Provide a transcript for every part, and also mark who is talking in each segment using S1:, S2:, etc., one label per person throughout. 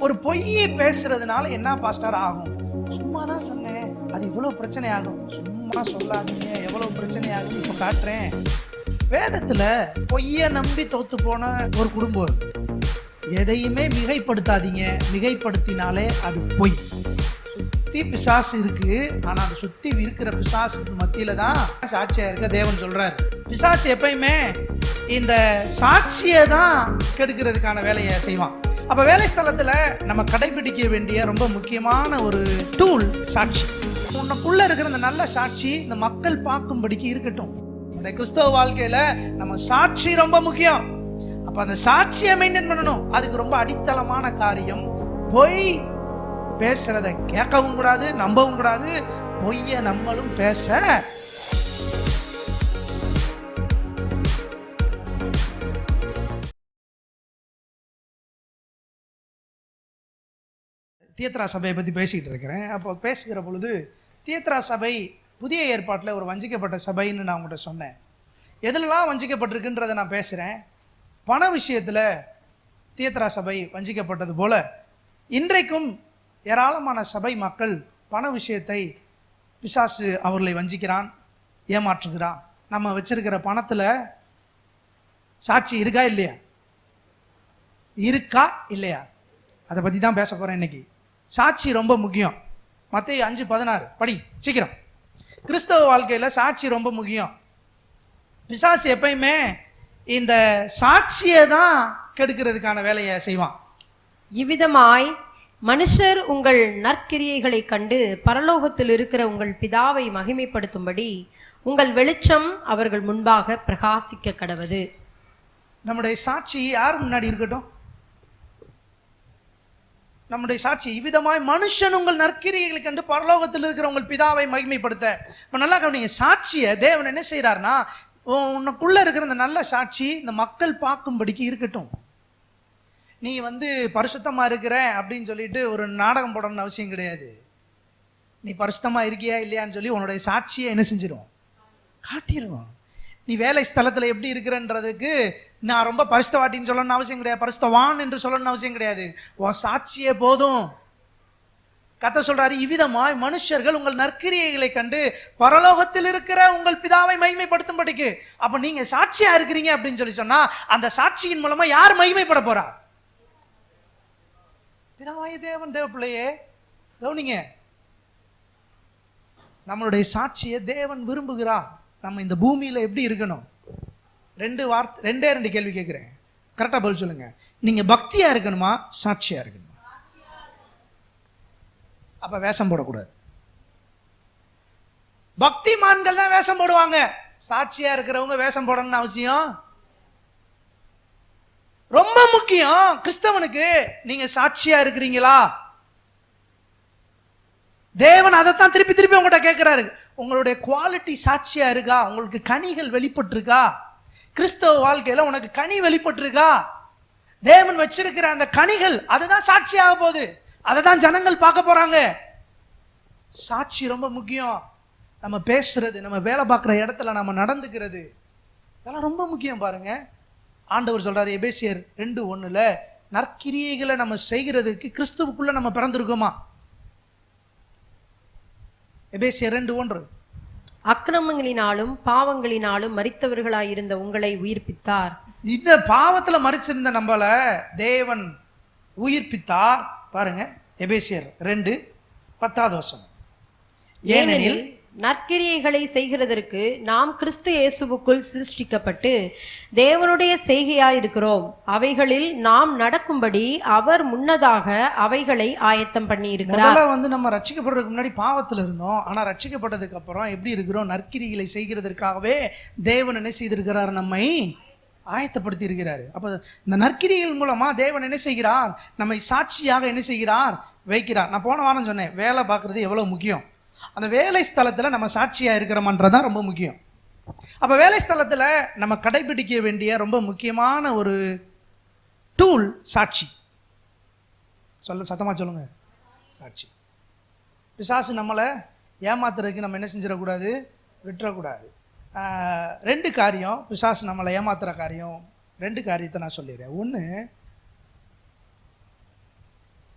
S1: ஒரு பொய்யை பேசுறதுனால என்ன பாஸ்டர் ஆகும்? சும்மா தான் சொன்னேன், அது இவ்வளவு பிரச்சனை ஆகும். சும்மா சொல்லாதீங்க, எவ்வளவு பிரச்சனை ஆகும் இப்ப காட்டுறேன். வேதத்துல பொய்ய நம்பி தோத்து போன ஒரு குடும்பம் இருக்கு. எதையுமே மிகைப்படுத்தாதீங்க, மிகைப்படுத்தினாலே அது பொய். சுத்தி பிசாசு இருக்கு, ஆனா அந்த சுத்தி இருக்கிற பிசாசுக்கு மத்தியில தான் சாட்சியா இருக்க தேவன் சொல்றாரு. பிசாசு எப்பயுமே இந்த சாட்சியை தான் கெடுக்கிறதுக்கான வேலையை செய்வான். அப்ப வேலை ஸ்தலத்துல நம்ம கடைபிடிக்க வேண்டிய ரொம்ப முக்கியமான ஒரு டூல் சாட்சி. உனக்குள்ள இருக்கிற இந்த நல்ல சாட்சி இந்த மக்கள் பார்க்கும்படிக்கு இருக்கட்டும். இந்த கிறிஸ்தவ வாழ்க்கையில நம்ம சாட்சி ரொம்ப முக்கியம். அப்ப அந்த சாட்சியை மெயின்டைன் பண்ணணும். அதுக்கு ரொம்ப அடித்தளமான காரியம் பொய் பேசுறத கேட்கவும் கூடாது, நம்பவும் கூடாது. பொய்ய நம்மளும் பேச தியேத்ரா சபையை பற்றி பேசிக்கிட்டு இருக்கிறேன். அப்போ பேசுகிற பொழுது தியேத்ரா சபை புதிய ஏற்பாட்டில் ஒரு வஞ்சிக்கப்பட்ட சபைன்னு நான் உங்கள்கிட்ட சொன்னேன். எதுலலாம் வஞ்சிக்கப்பட்டிருக்குன்றதை நான் பேசுகிறேன். பண விஷயத்தில் தியேத்ரா சபை வஞ்சிக்கப்பட்டது போல இன்றைக்கும் ஏராளமான சபை மக்கள் பண விஷயத்தை பிசாசு அவர்களை வஞ்சிக்கிறான், ஏமாற்றுகிறான். நம்ம வச்சிருக்கிற பணத்தில் சாட்சி இருக்கா இல்லையா? இருக்கா இல்லையா? அதை பற்றி தான் பேச போகிறேன் இன்னைக்கு. சாட்சி ரொம்ப முக்கியம். மத்தேயு 5:16 படி சீக்கிரம். கிறிஸ்தவ வாழ்க்கையில் சாட்சி ரொம்ப முக்கியம். பிசாசு எப்பயுமே இந்த சாட்சியை தான் கெடுக்கிறதுக்கான வேலையை செய்வான்.
S2: இவ்விதமாய் மனுஷர் உங்கள் நற்கிரியைகளை கண்டு பரலோகத்தில் இருக்கிற உங்கள் பிதாவை மகிமைப்படுத்தும்படி உங்கள் வெளிச்சம் அவர்கள் முன்பாக பிரகாசிக்க கடவது.
S1: நம்முடைய சாட்சி யார் முன்னாடி இருக்கட்டும்? நம்முடைய சாட்சி இவ்விதமாய் மனுஷன் உங்கள் நற்கிரியைகளை கண்டு பரலோகத்தில் இருக்கிற உங்கள் பிதாவை மகிமைப்படுத்த. இப்போ நல்லா கவனிங்க, சாட்சியை தேவன் என்ன செய்யறாருன்னா, உனக்குள்ள இருக்கிற இந்த நல்ல சாட்சி இந்த மக்கள் பார்க்கும்படிக்கு இருக்கட்டும். நீ பரிசுத்தமா இருக்கிற அப்படின்னு சொல்லிட்டு ஒரு நாடகம் போடணும்னு அவசியம் கிடையாது. நீ பரிசுத்தமா இருக்கியா இல்லையான்னு சொல்லி உன்னுடைய சாட்சியை என்ன செஞ்சிடும்? காட்டிடுவோம். நீ வேலை ஸ்தலத்தில் எப்படி இருக்கிறன்றதுக்கு நான் ரொம்ப பரிசுத்தவாட்டின்னு சொல்லணும்னு அவசியம் கிடையாது, பரிசுத்தவான் என்று சொல்லணும்னு அவசியம் கிடையாது. உன் சாட்சியே போதும். கர்த்தர் சொல்றாரு, இவ்விதமாய் மனுஷர்கள் உங்கள் நற்கிரியைகளை கண்டு பரலோகத்தில் இருக்கிற உங்கள் பிதாவை மகிமைப்படுத்தும்படிக்கு. அப்ப நீங்க சாட்சியா இருக்கிறீங்க அப்படின்னு சொல்லி சொன்னா அந்த சாட்சியின் மூலமா யார் மகிமைப்பட போறா? பிதாவாய் தேவன். தேவ பிள்ளையே கவனிங்க, நம்மளுடைய சாட்சியை தேவன் விரும்புகிறார். நம்ம இந்த பூமியில எப்படி இருக்கணும்? ரெண்டே கேள்வி கேட்கிறேன், கரெக்டா பதில் சொல்லுங்க. நீங்க பக்தியா இருக்கணுமா, சாட்சியா இருக்கணுமா? அப்ப வேஷம் போடக்கூடாது. பக்திமான்கள் தான் வேஷம் போடுவாங்க, சாட்சியா இருக்கிறவங்க வேஷம் போடணும்னு அவசியம் ரொம்ப முக்கியம். கிறிஸ்தவனுக்கு நீங்க சாட்சியா இருக்கிறீங்களா? தேவன் அதைத்தான் திருப்பி திருப்பி உங்கள்கிட்ட கேட்கிறாரு. உங்களுடைய குவாலிட்டி சாட்சியா இருக்கா? உங்களுக்கு கனிகள் வெளிப்பட்டிருக்கா? கிறிஸ்தவ வாழ்க்கையில உனக்கு கனி வெளிப்பட்டிருக்கா? தேவன் வச்சிருக்கிற அந்த கனிகள் அதுதான் சாட்சியாக போகுது. அதை தான் ஜனங்கள் பார்க்க போறாங்க. சாட்சி ரொம்ப முக்கியம். நம்ம பேசுறது, நம்ம வேலை பார்க்குற இடத்துல நம்ம நடந்துக்கிறது, இதெல்லாம் ரொம்ப முக்கியம். பாருங்க, ஆண்டவர் சொல்றாரு எபேசியர் 2:1 நற்கிரியைகளை நம்ம செய்கிறதுக்கு கிறிஸ்துவுக்குள்ள நம்ம பிறந்திருக்கோமா? எபேசியர் 2:1
S2: அக்கிரமங்களினாலும் பாவங்களினாலும் மரித்தவர்களாயிருந்த உங்களை உயிர்ப்பித்தார்.
S1: இந்த பாவத்துல மரிச்சிருந்த நம்மள தேவன் உயிர்ப்பித்தார். பாருங்க, எபேசியர் 2:10
S2: ஏனெனில் நற்கிரியைகளை செய்கிறதற்கு நாம் கிறிஸ்து இயேசுவுக்குள் சிருஷ்டிக்கப்பட்டு தேவனுடைய செய்கையாயிருக்கிறோம். அவைகளில் நாம் நடக்கும்படி அவர் முன்னதாக அவைகளை ஆயத்தம் பண்ணி இருக்கிறார்.
S1: நம்ம ரட்சிக்கப்படுறதுக்கு முன்னாடி பாவத்தில் இருந்தோம். ஆனா ரட்சிக்கப்பட்டதுக்கு அப்புறம் எப்படி இருக்கிறோம்? நற்கிரிகளை செய்கிறதற்காகவே தேவன் என்ன செய்திருக்கிறார்? நம்மை ஆயத்தப்படுத்தி இருக்கிறார். அப்ப இந்த நற்கிரிகள் மூலமா தேவன் என்ன செய்கிறார்? நம்மை சாட்சியாக என்ன செய்கிறார்? வைக்கிறார். நான் போன வாரம் சொன்னேன், வேலை பார்க்கறது எவ்வளவு முக்கியம். அந்த வேலை ஸ்தலத்தில் நம்ம சாட்சியாக இருக்கிறோமன்றதான் ரொம்ப முக்கியம். அப்போ வேலை ஸ்தலத்தில் நம்ம கடைபிடிக்க வேண்டிய ரொம்ப முக்கியமான ஒரு டூல் சாட்சி. சத்தமாக சொல்லுங்க, சாட்சி. பிசாசு நம்மளை ஏமாத்துறதுக்கு நம்ம என்ன செஞ்சிடக்கூடாது? விட்டுறக்கூடாது. 2 காரியம் பிசாசு நம்மளை ஏமாத்துற காரியம். 2 காரியத்தை நான் சொல்லிடுறேன். ஒன்று,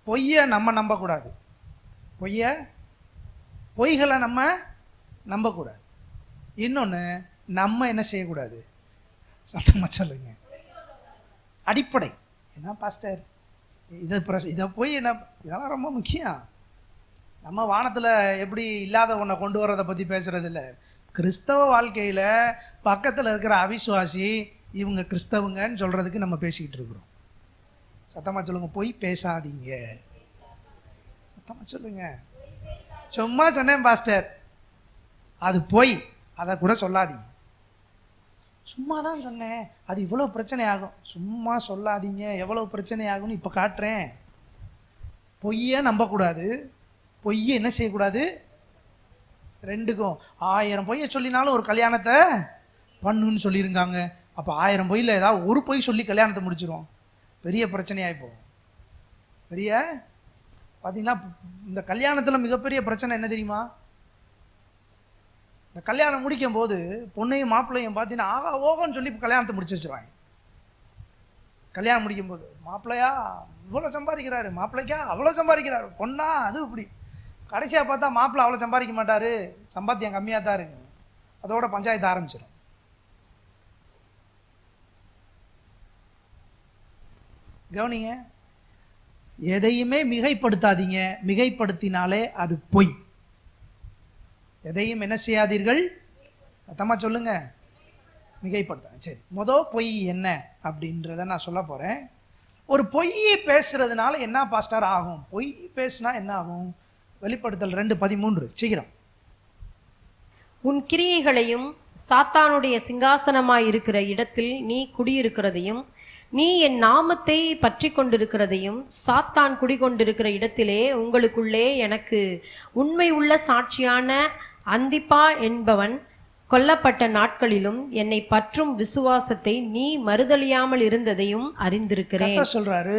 S1: பொய்யை நம்ம நம்பக்கூடாது. பொய்களை நம்ம நம்பக்கூடாது. இன்னொன்று, நம்ம என்ன செய்யக்கூடாது? சத்தமாக சொல்லுங்க. அடிப்படை என்ன பாஸ்டர் இதை போய் என்ன, இதெல்லாம் ரொம்ப முக்கியம். நம்ம வானத்தில் எப்படி இல்லாத ஒன்றை கொண்டு வரதை பற்றி பேசுறது இல்லை. கிறிஸ்தவ வாழ்க்கையில் பக்கத்தில் இருக்கிற அவிசுவாசி இவங்க கிறிஸ்தவங்கன்னு சொல்கிறதுக்கு நம்ம பேசிக்கிட்டு இருக்கிறோம். சத்தமாக சொல்லுங்க. பொய் பேசாதீங்க. சத்தமாக சொல்லுங்க. சும்மா சொன்னேன் பாஸ்டர், அது பொய், அதை கூட சொல்லாதீங்க. சும்மா தான் சொன்னேன், அது இவ்வளோ பிரச்சனை ஆகும். சும்மா சொல்லாதீங்க, எவ்வளோ பிரச்சனை ஆகும்னு இப்போ காட்டுறேன். பொய்யை நம்பக்கூடாது, பொய்யை என்ன செய்யக்கூடாது? ரெண்டுக்கும் 1000 பொய்யை சொல்லினாலும் ஒரு கல்யாணத்தை பண்ணுன்னு சொல்லியிருக்காங்க. அப்போ 1000 பொய்யில் ஏதாவது ஒரு பொய் சொல்லி கல்யாணத்தை முடிச்சிடும். பெரிய பிரச்சனையாகி போகும். பார்த்தீங்கன்னா இந்த கல்யாணத்தில் மிகப்பெரிய பிரச்சனை என்ன தெரியுமா? இந்த கல்யாணம் முடிக்கும் போது பொண்ணையும் மாப்பிள்ளையும் பார்த்தீங்கன்னா ஆகா ஓகோன்னு சொல்லி கல்யாணத்தை முடிச்சு வச்சுருவாங்க. கல்யாணம் முடிக்கும் போது மாப்பிள்ளையா இவ்வளோ சம்பாதிக்கிறாரு, மாப்பிள்ளைக்கா அவ்வளோ சம்பாதிக்கிறாரு, பொண்ணா அது இப்படி. கடைசியாக பார்த்தா மாப்பிள்ளை அவ்வளோ சம்பாதிக்க மாட்டார், சம்பாத்தியம் கம்மியாக தான் இருக்கு. அதோட பஞ்சாயத்து ஆரம்பிச்சிடும். கவனிங்க, எதையுமே மிகைப்படுத்தாதீங்க. மிகைப்படுத்தினாலே அது பொய். எதையும் என்ன செய்யாதீர்கள்? சத்தமாக சொல்லுங்க. மிகைப்படுத்த. சரி, பொய் என்ன அப்படின்றத நான் சொல்ல போகிறேன். ஒரு பொய்யை பேசுறதுனால என்ன பாஸ்டர் ஆகும்? பொய் பேசுனா என்ன ஆகும்? வெளிப்படுத்தல் 2:13. சீக்கிரம்.
S2: உன் கிரியைகளையும் சாத்தானுடைய சிங்காசனமாய் இருக்கிற இடத்தில் நீ குடியிருக்கிறதையும் நீ என் நாமத்தை பற்றி கொண்டிருக்கிறதையும் சாத்தான் குடிகொண்டிருக்கிற இடத்திலே உங்களுக்குள்ளே எனக்கு உண்மை உள்ள சாட்சியான அந்திப்பா என்பவன் கொல்லப்பட்ட நாட்களிலும் என்னை பற்றும் விசுவாசத்தை நீ மறுதலியாமல் இருந்ததையும் அறிந்திருக்கிறேன்
S1: சொல்றாரு.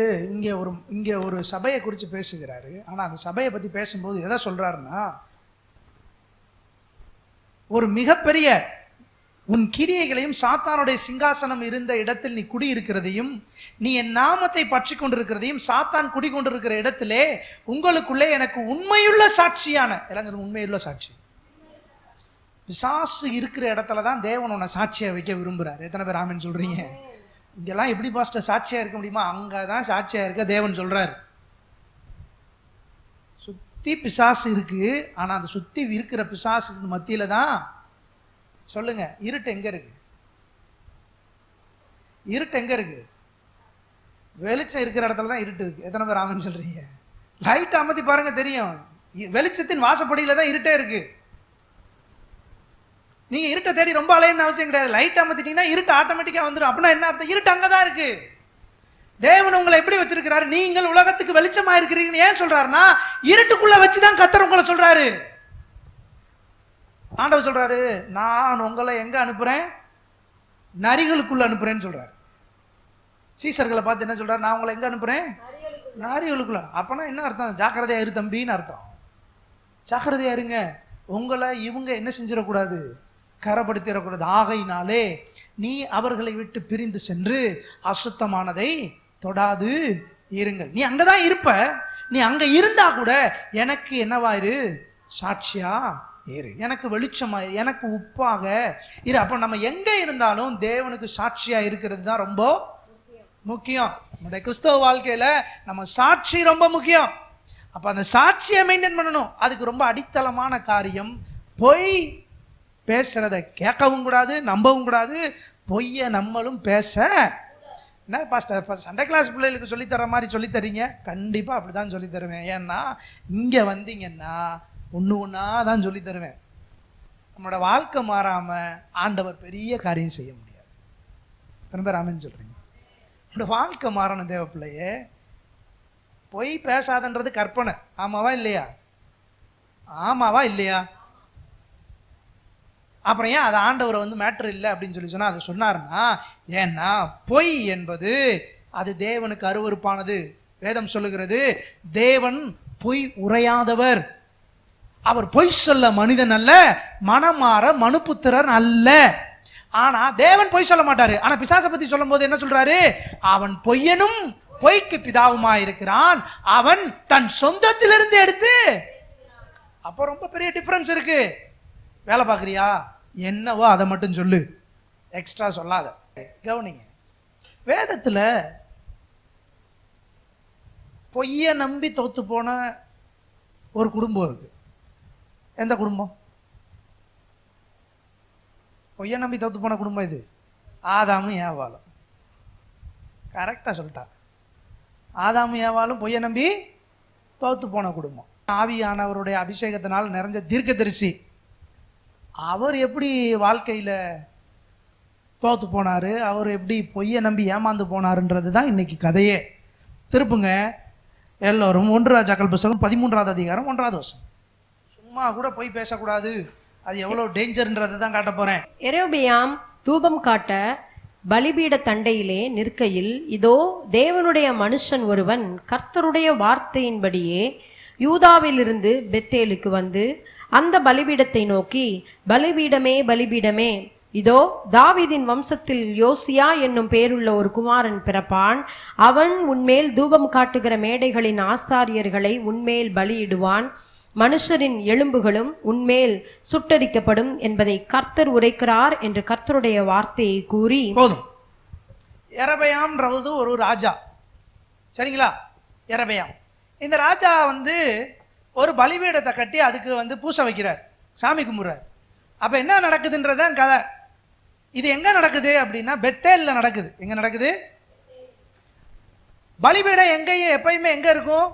S1: இங்க ஒரு சபையை குறித்து பேசுகிறாரு. ஆனா அந்த சபையை பத்தி பேசும்போது எதை சொல்றாருன்னா, ஒரு மிகப்பெரிய உன் கிரியைகளையும் சாத்தானுடைய சிங்காசனம் இருந்த இடத்தில் நீ குடியிருக்கிறதையும் நீ என் நாமத்தை பற்றி கொண்டிருக்கிறதையும் சாத்தான் குடிகொண்டிருக்கிற இடத்திலே உங்களுக்குள்ளே எனக்கு உண்மையுள்ள சாட்சியான, எல்லாம் உண்மையுள்ள சாட்சி. பிசாசு இருக்கிற இடத்துல தான் தேவன் உன்னை சாட்சியை வைக்க விரும்புகிறார். எத்தனை பேர் ஆமென் சொல்றீங்க? இங்கெல்லாம் எப்படி பாஸ்டர் சாட்சியா இருக்க முடியுமா? அங்கே தான் சாட்சியா இருக்க தேவன் சொல்றார். சுத்தி பிசாசு இருக்கு, ஆனா அந்த சுத்தி இருக்கிற பிசாசுக்கு மத்தியில தான் சொல்லுங்க இருட்டு எங்க இருக்கு? இருட்டு எங்க இருக்கு? வெளிச்சம் இருக்கிற இடத்துல தான் இருட்டு இருக்கு. எத்தனை பேர் ஆமென் சொல்றீங்க? லைட் அமர்த்தி பாருங்க, தெரியும். வெளிச்சத்தின் வாசப்படியில தான் இருட்டே இருக்கு. நீங்க இருட்டை தேடி ரொம்ப அலையன்னு அவசியம் கிடையாது. லைட் அமர்த்திட்டீங்கன்னா இருட்டு ஆட்டோமேட்டிக்கா வந்துடும். அப்படின்னா என்ன அர்த்தம்? இருட்டு அங்கதான் இருக்கு. தேவன் உங்களை எப்படி வச்சிருக்கிறாரு? நீங்கள் உலகத்துக்கு வெளிச்சமா இருக்கிறீங்கன்னு ஏன் சொல்றாருன்னா, இருட்டுக்குள்ள வச்சுதான் கர்த்தர் உங்களை சொல்றாரு. ஆண்டவர் சொல்றாரு, நான் உங்களை எங்க அனுப்புறேன்? நரிகளுக்குள்ள அனுப்புறேன்னு சொல்றாரு. சீசர்களை பார்த்து என்ன சொல்றாரு? நான் உங்களை எங்க அனுப்புறேன்? நரிகளுக்குள்ள. அப்பனா என்ன அர்த்தம்? ஜாக்கிரதையா இரு தம்பின்னு அர்த்தம். ஜாக்கிரதையா இருங்க, உங்களை இவங்க என்ன செஞ்சிடக்கூடாது? கரப்படுத்திடக்கூடாது. ஆகையினாலே நீ அவர்களை விட்டு பிரிந்து சென்று அசுத்தமானதை தொடாது இருங்கள். நீ அங்கதான் இருப்ப. நீ அங்க இருந்தா கூட எனக்கு என்னவாயிரு? சாட்சியா இரு, எனக்கு வெளிச்சமாயிரு, எனக்கு உப்பாக இரு. அப்ப நம்ம எங்க இருந்தாலும் தேவனுக்கு சாட்சியா இருக்கிறது தான் ரொம்ப முக்கியம். நம்முடைய கிறிஸ்தவ வாழ்க்கையில நம்ம சாட்சி ரொம்ப முக்கியம். அப்ப அந்த சாட்சியை மெயின்டைன் பண்ணணும். அதுக்கு ரொம்ப அடித்தளமான காரியம் பொய் பேசுறத கேட்கவும் கூடாது, நம்பவும் கூடாது. பொய்யை நம்மளும் பேச என்ன பாஸ்டர் சண்டே கிளாஸ் பிள்ளைகளுக்கு சொல்லித்தர மாதிரி சொல்லித்தரீங்க? கண்டிப்பாக அப்படி தான் சொல்லித்தருவேன். ஏன்னா இங்கே வந்தீங்கன்னா ஒன்று ஒன்றா தான் சொல்லித்தருவேன். நம்மளோட வாழ்க்கை மாறாமல் ஆண்டவர் பெரிய காரியம் செய்ய முடியாது. எத்தனை பேர் ஆமென் சொல்கிறீங்க? நம்மளோட வாழ்க்கை மாறணும் தேவ பிள்ளையே. பொய் பேசாதன்றது கற்பனை. ஆமாவா இல்லையா? ஆமாவா இல்லையா? அப்புறம் ஏன் அது ஆண்டவரை மேட்ரு இல்லை அப்படின்னு சொல்லி சொன்னா அதை சொன்னாருன்னா, ஏன்னா பொய் என்பது அது தேவனுக்கு அருவருப்பானது. வேதம் சொல்லுகிறது, தேவன் பொய் உரையாதவர். அவர் பொய் சொல்ல மனிதன் அல்ல, மனமாற மனுபுத்திரர் அல்ல. ஆனா தேவன் பொய் சொல்ல மாட்டாரு. ஆனா பிசாசை பத்தி சொல்லும் போது என்ன சொல்றாரு? அவன் பொய்யனும் பொய்க்கு பிதாவுமா இருக்கிறான், அவன் தன் சொந்தத்திலிருந்து எடுத்து. அப்போ ரொம்ப பெரிய டிஃபரன்ஸ் இருக்கு. வேலை பார்க்குறியா, என்னவோ அதை மட்டும் சொல்லு, எக்ஸ்ட்ரா சொல்லாத. கவனிங்க, வேதத்தில் பொய்யை நம்பி தோத்து போன ஒரு குடும்பம் இருக்கு. எந்த குடும்பம்? பொய்யை நம்பி தோத்து போன குடும்பம் இது. ஆதாமும் ஏவாளும். கரெக்டாக சொல்லிட்டா. ஆதாமும் ஏவாளும் பொய்யை நம்பி தோத்து போன குடும்பம். ஆவியானவருடைய அபிஷேகத்தினால் நிறைஞ்ச தீர்க்கதரிசி. அவர் எப்படி வாழ்க்கையில் தோத்து போனார், அவர் எப்படி பொய்யை நம்பி ஏமாந்து போனாருன்றது தான் இன்னைக்கு கதையே. திருப்புங்க எல்லோரும் 1 ராஜாக்கள் புஸ்தகம் 13வது அதிகாரம் 1வது வசனம். சும்மா கூட போய் பேசக்கூடாது, அது எவ்வளோ டேஞ்சர்ன்றதை தான் காட்ட போகிறேன்.
S2: யெரொபெயாம் தூபம் காட்ட பலிபீட தண்டையிலே நிற்கையில், இதோ தேவனுடைய மனுஷன் ஒருவன் கர்த்தருடைய வார்த்தையின்படியே யூதாவிலிருந்து பெத்தேலுக்கு வந்து அந்த பலிபீடத்தை நோக்கி, பலிபீடமே பலிபீடமே, இதோ தாவீதின் வம்சத்தில் யோசியா என்னும் பேருள்ள ஒரு குமாரன் பிறப்பான். அவன் உன்மேல் தூபம் காட்டுகிற மேடைகளின் ஆசாரியர்களை உன்மேல் பலியிடுவான். மனுஷரின் எலும்புகளும் உன்மேல் சுட்டரிக்கப்படும் என்பதை கர்த்தர் உரைக்கிறார் என்று கர்த்தருடைய வார்த்தையை கூறி.
S1: போதும். யெரொபெயாம்ன்றது ஒரு ராஜா, சரிங்களா? யெரொபெயாம் இந்த ராஜா ஒரு பலிபீடத்தை கட்டி அதுக்கு பூசை வைக்கிறார், சாமி கும்பிட்றார். அப்போ என்ன நடக்குதுன்றதான் கதை. இது எங்க நடக்குது அப்படின்னா பெத்தேல்ல நடக்குது. எங்க நடக்குது? பலிபீடம் எங்கேயும் எப்பயுமே எங்க இருக்கும்?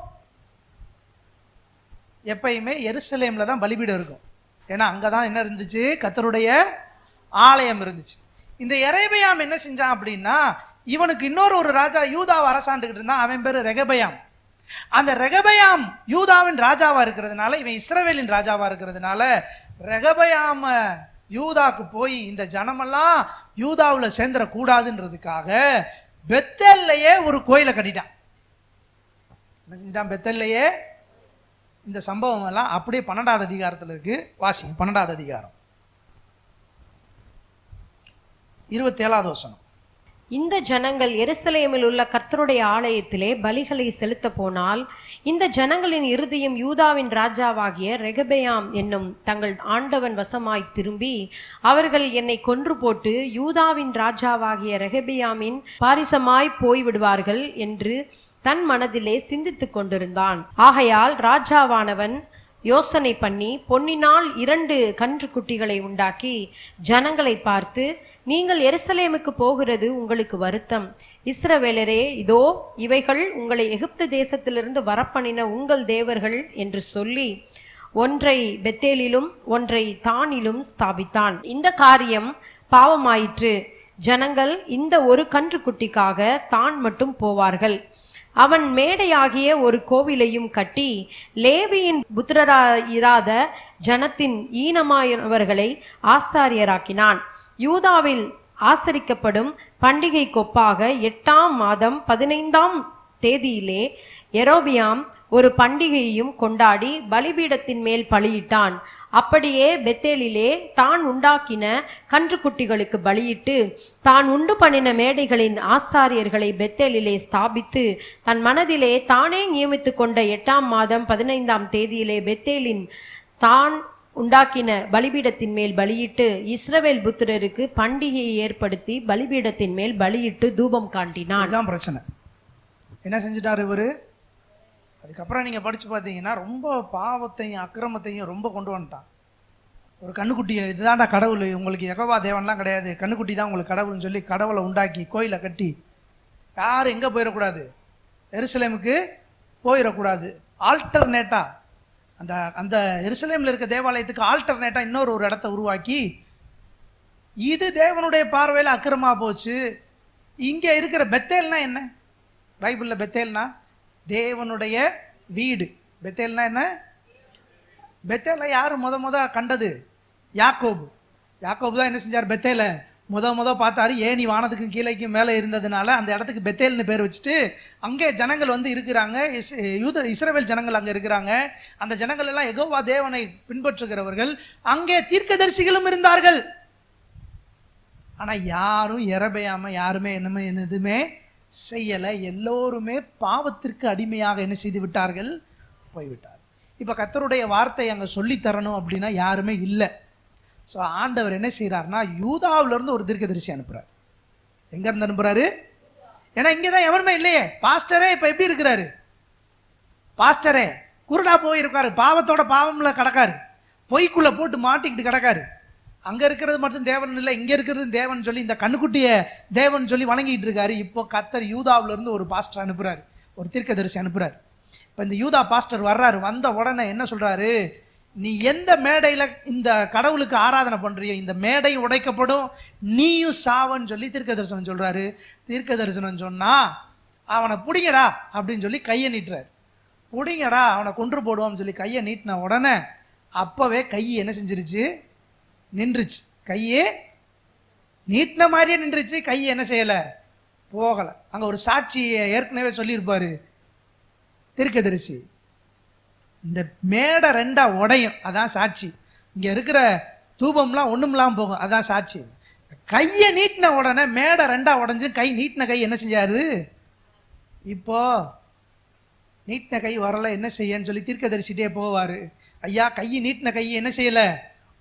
S1: எப்பயுமே எருசலேம்ல தான் பலிபீடம் இருக்கும். ஏன்னா அங்கதான் என்ன இருந்துச்சு? கர்த்தருடைய ஆலயம் இருந்துச்சு. இந்த யெரொபெயாம் என்ன செஞ்சான் அப்படின்னா, இவனுக்கு இன்னொரு ராஜா யூதாவை அரசாண்டுகிட்டு இருந்தான். அவன் பேரு ரெகபெயாம். அந்த ரெகபெயாம் யூதாவின் ராஜாவா இருக்கிறதுனால, இவன் இஸ்ரவேலின் ராஜாவா இருக்கிறதுனால, ரெகபெயாம யூதாக்கு போய் இந்த ஜனமெல்லாம் யூதாவில் சேர்ந்துட கூடாதுன்றதுக்காக பெத்தேல்லையே ஒரு கோயிலை கட்டிட்டான். என்ன செஞ்சிட்டான்? பெத்தேல்லையே. இந்த சம்பவம் எல்லாம் அப்படியே 12வது அதிகாரத்தில் இருக்கு. வாசிங்க 12வது அதிகாரம் 27வது வசனம்.
S2: இந்த ஜனங்கள் எருசலேமில் உள்ள கர்த்தருடைய ஆலயத்திலே பலிகளை செலுத்த போனால், இந்த ஜனங்களின் இருதயம் யூதாவின் ராஜாவாகிய ரெகபெயாம் என்னும் தங்கள் ஆண்டவன் வசமாய் திரும்பி, அவர்கள் என்னை கொன்று போட்டு யூதாவின் ராஜாவாகிய ரெகபெயாமின் பாரிசமாய் போய்விடுவார்கள் என்று தன் மனதிலே சிந்தித்துக் கொண்டிருந்தான். ஆகையால் ராஜாவானவன் யோசனை பண்ணி பொன்னினால் 2 கன்றுக்குட்டிகளை உண்டாக்கி ஜனங்களை பார்த்து, நீங்கள் எருசலேமுக்கு போகிறது உங்களுக்கு வருத்தம். இஸ்ரவேலரே, இதோ இவைகள் உங்களை எகிப்து தேசத்திலிருந்து வரப்பண்ணின உங்கள் தேவர்கள் என்று சொல்லி ஒன்றை பெத்தேலிலும் ஒன்றை தானிலும் ஸ்தாபித்தான். இந்த காரியம் பாவமாயிற்று. ஜனங்கள் இந்த ஒரு கன்றுக்குட்டிக்காக தான் மட்டும் போவார்கள். அவன் மேடையாகிய ஒரு கோவிலையும் கட்டி லேவியின் புத்திரராயிராத ஜனத்தின் ஈனமாயவர்களை ஆசாரியராக்கினான். யூதாவில் ஆசரிக்கப்படும் பண்டிகை கொப்பாக 8ஆம் மாதம் 15ஆம் தேதியிலே யெரொபெயாம் ஒரு பண்டிகையையும் கொண்டாடி பலிபீடத்தின் மேல் பலியிட்டான். அப்படியே பெத்தேலிலே தான் உண்டாக்கின கன்றுக்குட்டிகளுக்கு பலியிட்டு தான் உண்டு பண்ணின மேடைகளின் ஆசாரியர்களை பெத்தேலிலே ஸ்தாபித்து தன் மனதிலே தானே நியமித்து கொண்ட 8ஆம் மாதம் 15ஆம் தேதியிலே பெத்தேலின் தான் உண்டாக்கின பலிபீடத்தின் மேல் பலியிட்டு இஸ்ரவேல் புத்திரருக்கு பண்டிகையை ஏற்படுத்தி பலிபீடத்தின் மேல் பலியிட்டு தூபம் காட்டினான்.
S1: இதுதான் பிரச்சனை. என்ன செஞ்சிட்டாரு இவரு? அதுக்கப்புறம் நீங்கள் படித்து பார்த்தீங்கன்னா ரொம்ப பாவத்தையும் அக்கிரமத்தையும் ரொம்ப கொண்டு வந்துட்டான். ஒரு கண்ணுக்குட்டியை, இதுதான்டா கடவுள், உங்களுக்கு யெகோவா தேவன்லாம் கிடையாது, கண்ணுக்குட்டி தான் உங்களுக்கு கடவுள்னு சொல்லி கடவுளை உண்டாக்கி கோயிலை கட்டி யாரும் எங்கே போயிடக்கூடாது? எருசலேமுக்கு போயிடக்கூடாது. ஆல்டர்னேட்டாக அந்த எருசலேமில் இருக்க தேவாலயத்துக்கு ஆல்டர்னேட்டாக இன்னொரு இடத்த உருவாக்கி, இது தேவனுடைய பார்வையில் அக்கிரமாக போச்சு. இங்கே இருக்கிற பெத்தேல்னா என்ன? பைபிளில் பெத்தேல்னா தேவனுடைய வீடு. பெத்தேல்னா என்ன? பெத்தேலை யார் முத கண்டது? யாக்கோபு. யாக்கோபு தான் என்ன செஞ்சார்? பெத்தேலை முத பார்த்தாரு. ஏனி வானத்துக்கு கீழேக்கும் மேலே இருந்ததுனால அந்த இடத்துக்கு பெத்தேல்னு பேர் வச்சுட்டு அங்கே ஜனங்கள் இருக்கிறாங்க. இஸ்ரவேல் ஜனங்கள் அங்கே இருக்கிறாங்க. அந்த ஜனங்கள் எல்லாம் யெகோவா தேவனை பின்பற்றுகிறவர்கள். அங்கே தீர்க்கதரிசிகளும் இருந்தார்கள். ஆனால் யாரும் யெரொபெயாம யாருமே எதுவுமே செய்யலை. எல்லோருமே பாவத்திற்கு அடிமையாக என்ன செய்து விட்டார்கள்? போய்விட்டார். இப்போ கர்த்தருடைய வார்த்தை அங்கே சொல்லி தரணும் அப்படின்னா யாருமே இல்லை. ஸோ ஆண்டவர் என்ன செய்கிறாருன்னா யூதாவிலிருந்து ஒரு தீர்க்கதரிசி அனுப்புகிறார். எங்கேருந்து அனுப்புகிறாரு? ஏன்னா இங்கே தான் எவருமே இல்லையே. பாஸ்டரே இப்போ எப்படி இருக்கிறாரு? பாஸ்டரே குருடா போயிருக்காரு, பாவத்தோட பாவம்ல கிடக்காரு, பொய்க்குள்ளே போட்டு மாட்டிக்கிட்டு கிடக்காரு. அங்கே இருக்கிறது மட்டும் தேவன் இல்லை, இங்கே இருக்கிறது தேவன் சொல்லி இந்த கண்ணுக்குட்டியை தேவன் சொல்லி வணங்கிட்டு இருக்காரு. இப்போ கர்த்தர் யூதாவிலிருந்து ஒரு பாஸ்டர் அனுப்புகிறார், ஒரு தீர்க்கதரிசி அனுப்புகிறார். இப்போ இந்த யூதா பாஸ்டர் வர்றாரு. வந்த உடனே என்ன சொல்கிறாரு? நீ எந்த மேடையில் இந்த கடவுளுக்கு ஆராதனை பண்ணுறியோ இந்த மேடை உடைக்கப்படும், நீயும் சாவன்னு சொல்லி தீர்க்க தரிசனம் சொல்கிறாரு. தீர்க்க தரிசனம் சொன்னால் அவனை பிடிங்கடா அப்படின்னு சொல்லி கையை நீட்டுறாரு. பிடிங்கடா அவனை கொன்று போடுவோம்னு சொல்லி கையை நீட்டின உடனே அப்போவே கை என்ன செஞ்சிருச்சு? நின்றுச்சு. கையே நீட்டின மாதிரியே நின்றுச்சு. கை என்ன செய்யலை? போகலை. அங்கே ஒரு சாட்சி ஏற்கனவே சொல்லியிருப்பார் தீர்க்கதரிசி, இந்த மேடை ரெண்டா உடையும், அதான் சாட்சி. இங்கே இருக்கிற தூபம்லாம் ஒன்றும்லாம் போகும், அதான் சாட்சி. கையை நீட்டின உடனே மேடை ரெண்டா உடஞ்சி கை நீட்டின கை என்ன செஞ்சாரு? இப்போ நீட்டின கை வரலை, என்ன செய்யன்னு சொல்லி தீர்க்கதரிசிட்டே போவார். ஐயா கையை நீட்டின கையை என்ன செய்யலை?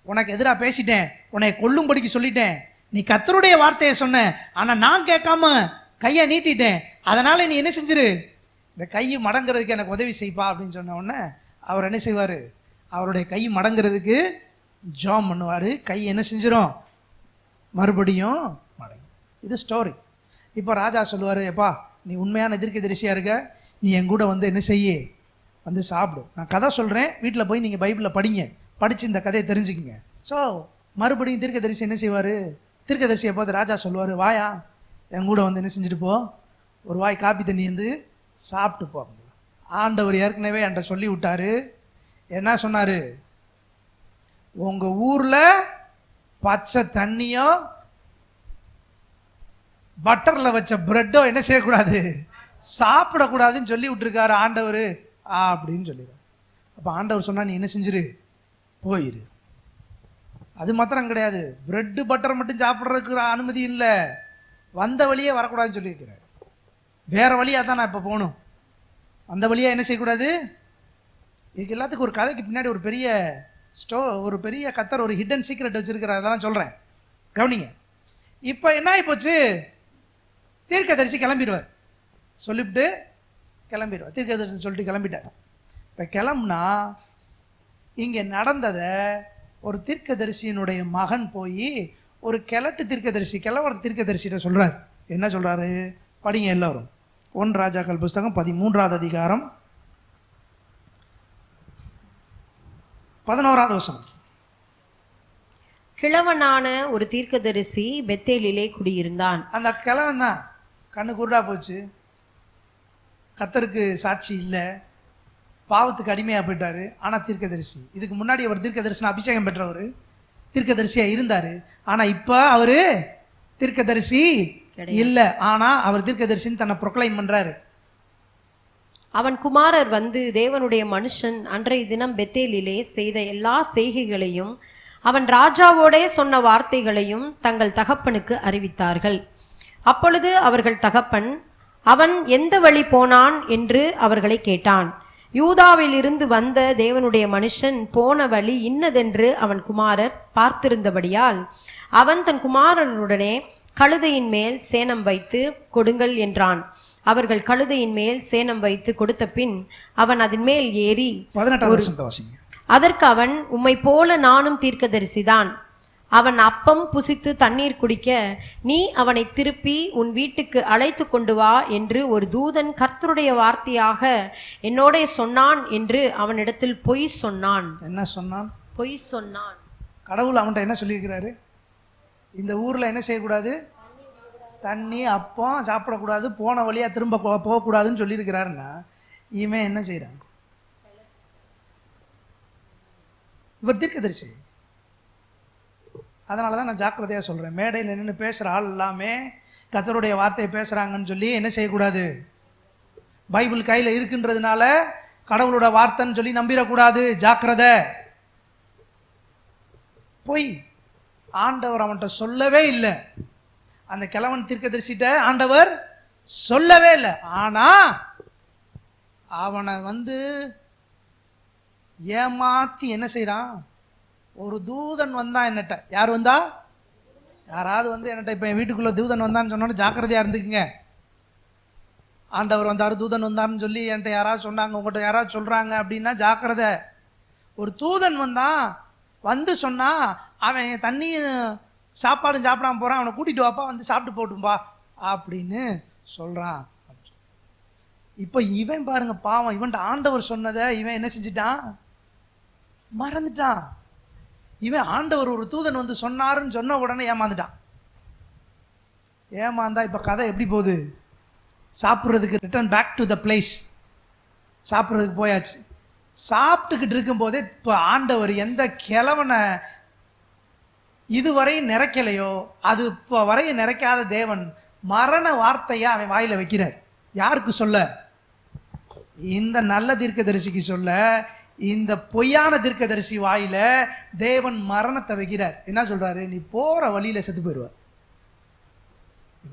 S1: உனக்கு எதிராக பேசிட்டேன், உன்னை கொல்லும்படிக்கு சொல்லிட்டேன், நீ கர்த்தருடைய வார்த்தையை சொன்ன, ஆனால் நான் கேட்காம கையை நீட்டிட்டேன், அதனால் நீ என்ன செஞ்சிரு? இந்த கை மடங்கிறதுக்கு எனக்கு உதவி செய்ப்பா அப்படின்னு சொன்ன உடனே அவர் என்ன செய்வார்? அவருடைய கை மடங்கிறதுக்கு ஜாம் பண்ணுவார். கை என்ன செஞ்சிடும்? மறுபடியும் மடங்கும். இது ஸ்டோரி. இப்போ ராஜா சொல்லுவார், எப்பா நீ உண்மையான தீர்க்கதரிசியாக இருக்க, நீ என் கூட வந்து என்ன செய்ய, வந்து சாப்பிடு. நான் கதை சொல்கிறேன், வீட்டில் போய் நீங்கள் பைபிளில் படிங்க, படித்து இந்த கதையை தெரிஞ்சுக்கிங்க. ஸோ மறுபடியும் தீர்க்கதரிசி என்ன செய்வார்? தீர்க்கதரிசியை பார்த்து ராஜா சொல்லுவார், வாயா என் கூட வந்து என்ன செஞ்சுட்டு போ, ஒரு வாய் காப்பி தண்ணி வந்து சாப்பிட்டு போ. ஆண்டவர் ஏற்கனவே என்கிட்ட சொல்லி விட்டாரு. என்ன சொன்னார்? உங்கள் ஊரில் பச்சை தண்ணியோ பட்டரில் வச்ச பிரெட்டோ என்ன செய்யக்கூடாது? சாப்பிடக்கூடாதுன்னு சொல்லி விட்டுருக்காரு ஆண்டவர் அப்படின்னு சொல்லிடுறாரு. அப்போ ஆண்டவர் சொன்னால் நீ என்ன செஞ்சிரு? போயிரு. அது மாத்திரம் கிடையாது, பிரெட்டு பட்டர் மட்டும் சாப்பிட்றதுக்கு அனுமதி இல்லை, வந்த வழியே வரக்கூடாதுன்னு சொல்லியிருக்கிறார். வேறு வழியாக தான் நான் இப்போ போகணும், அந்த வழியாக என்ன செய்யக்கூடாது? இதுக்கு எல்லாத்துக்கும் ஒரு கதைக்கு பின்னாடி ஒரு பெரிய ஒரு பெரிய கத்தர் ஒரு ஹிடன் சீக்ரெட் வச்சுருக்கிறார், அதெல்லாம் சொல்கிறேன், கவனிங்க. இப்போ என்ன ஆகி போச்சு? தீர்க்கதரிசி கிளம்பிடுவார், சொல்லிவிட்டு கிளம்பிடுவார். தீர்க்கதரிசி சொல்லிட்டு கிளம்பிட்டார். இப்போ கிளம்புனா இங்கே நடந்ததை ஒரு தீர்க்கதரிசியினுடைய மகன் போய் ஒரு கிழட்டு தீர்க்கதரிசி, கிழவர் தீர்க்கதரிசிகிட்ட சொல்கிறார். என்ன சொல்கிறாரு? படிங்க எல்லோரும். 1 ராஜாக்கள் புஸ்தகம் 13வது அதிகாரம் 11வது வசனம்.
S2: கிழவனான ஒரு தீர்க்கதரிசி பெத்தேலிலே குடியிருந்தான்.
S1: அந்த கிழவன் தான் கண்ணு குருடா போச்சு, கர்த்தருக்கு சாட்சி இல்லை, பாவத்துக்கு அடிமையாக போயிட்டார். ஆனால் தீர்க்கதரிசி. இதுக்கு முன்னாடி அவர் தீர்க்கதரிசன அபிஷேகம் பெற்றவர், தீர்க்கதரிசியாக இருந்தார். ஆனால் இப்போ அவர் தீர்க்கதரிசி இல்லை, ஆனால் அவர் தீர்க்கதரிசின்னு தன்னை ப்ரொக்ளைம் பண்ணுறாரு.
S2: அவன் குமாரர் வந்து தேவனுடைய மனுஷன் அன்றைய தினம் பெத்தேலிலே செய்த எல்லா செய்கைகளையும் அவன் ராஜாவோடே சொன்ன வார்த்தைகளையும் தங்கள் தகப்பனுக்கு அறிவித்தார்கள். அப்பொழுது அவர்கள் தகப்பன் அவன் எந்த வழி போனான் என்று அவர்களை கேட்டான். யூதாவிலிருந்து வந்த தேவனுடைய மனுஷன் போன வழி இன்னதென்று அவன் குமாரர் பார்த்திருந்தபடியால் அவன் தன் குமாரனுடனே கழுதையின் மேல் சேணம் வைத்து கொடுங்கள் என்றான். அவர்கள் கழுதையின் மேல் சேணம் வைத்து கொடுத்த பின் அவன் அதன் மேல் ஏறி
S1: 18வது வசனத்தை வாசிங்க.
S2: அதற்கு அவன், உம்மை போல நானும் தீர்க்கதரிசிதான். அவன் அப்பம் புசித்து தண்ணீர் குடிக்க நீ அவனை திருப்பி உன் வீட்டுக்கு அழைத்து கொண்டு வா என்று ஒரு தூதன் கர்த்தருடைய வார்த்தையாக என்னோட சொன்னான் என்று அவனிடத்தில் பொய் சொன்னான்.
S1: என்ன சொன்னான்?
S2: பொய் சொன்னான்.
S1: கடவுள் அவன்கிட்ட என்ன சொல்லியிருக்கிறாரு? இந்த ஊரில் என்ன செய்யக்கூடாது? தண்ணி அப்பம் சாப்பிடக்கூடாது, போன வழியாக திரும்ப போகக்கூடாதுன்னு சொல்லியிருக்கிறாருன்னா இவன் என்ன செய்கிறான்? இவர் தீர்க்கதரிசி. அதனால தான் நான் ஜாக்கிரதையாக சொல்கிறேன், மேடையில் நின்று பேசுகிற ஆள் எல்லாமே கர்த்தருடைய வார்த்தையை பேசுகிறாங்கன்னு சொல்லி என்ன செய்யக்கூடாது? பைபிள் கையில் இருக்குன்றதுனால கடவுளோட வார்த்தைன்னு சொல்லி நம்பிடக்கூடாது, ஜாக்கிரதை. போய் ஆண்டவர் அவன்கிட்ட சொல்லவே இல்லை. அந்த கிழவன் தீர்க்கதரிசிட்ட ஆண்டவர் சொல்லவே இல்லை. ஆனா அவனை ஏமாத்தி என்ன செய்யறான்? ஒரு தூதன் வந்தான் என்னட்ட. யார் வந்தா? யாராவது என்னட்ட இப்ப என் வீட்டுக்குள்ள தூதன் வந்தான்னு சொன்னோன்னு ஜாக்கிரதையா இருந்துக்குங்க. ஆண்டவர் வந்தார், தூதன் வந்தார்னு சொல்லி என்கிட்ட யாராவது சொன்னாங்க, உங்கள்கிட்ட யாராவது சொல்றாங்க அப்படின்னா ஜாக்கிரதை. ஒரு தூதன் வந்து சொன்னா, அவன் தண்ணி சாப்பாடும் சாப்பிடாம போறான், அவனை கூட்டிட்டு வாப்பா, சாப்பிட்டு போட்டும்பா அப்படின்னு சொல்றான். இப்ப இவன் பாருங்க பாவம், இவன் ஆண்டவர் சொன்னதை இவன் என்ன செஞ்சிட்டான்? மறந்துட்டான். இவன் ஆண்டவர் ஒரு தூதன் சொன்னாருன்னு சொன்ன உடனே ஏமாந்துட்டான். ஏமாந்தா இப்ப கதை எப்படி போகுது? சாப்பிட்றதுக்கு return back to the place, சாப்பிட்றதுக்கு போயாச்சு. சாப்பிட்டுக்கிட்டு இருக்கும்போதே இப்போ ஆண்டவர் எந்த கிழவனை இதுவரையும் நிறைக்கலையோ, அது இப்போ வரையும் நிறைக்காத தேவன் மரண வார்த்தையை அவன் வாயில வைக்கிறார். யாருக்கு சொல்ல? இந்த நல்ல தீர்க்கதரிசிக்கு சொல்ல. இந்த பொய்யான தீர்க்கதரிசி வாயில தேவன் மரணத்தை வைக்கிறார். என்ன சொல்றாரு? நீ போற வழியில செத்து போயிடுவ.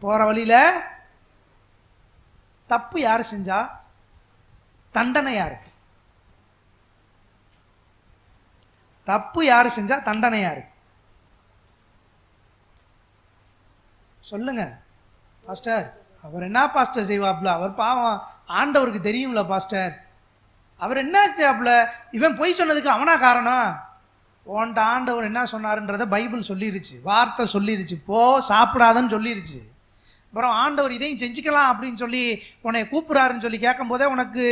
S1: போற வழியில தப்பு யாரு செஞ்சா தண்டனை யாருக்கு? தப்பு யாரு செஞ்சா தண்டனை யாரு? சொல்லுங்க பாஸ்டர். அவர் என்ன பாஸ்டர் செய்வாப்ல? அவர் பாவம், ஆண்டவருக்கு தெரியும்ல பாஸ்டர். அவர் என்ன செய்யாப்ல? இவன் பொய் சொன்னதுக்கு அவனா காரணம்? உன்ட்ட ஆண்டவர் என்ன சொன்னாருன்றத பைபிள் சொல்லிருச்சு, வார்த்தை சொல்லிருச்சு. போ சாப்பிடாதன்னு சொல்லிருச்சு. அப்புறம் ஆண்டவர் இதையும் செஞ்சுக்கலாம் அப்படின்னு சொல்லி உன்னை கூப்பிடுறாருன்னு சொல்லி கேட்கும் போதே உனக்கு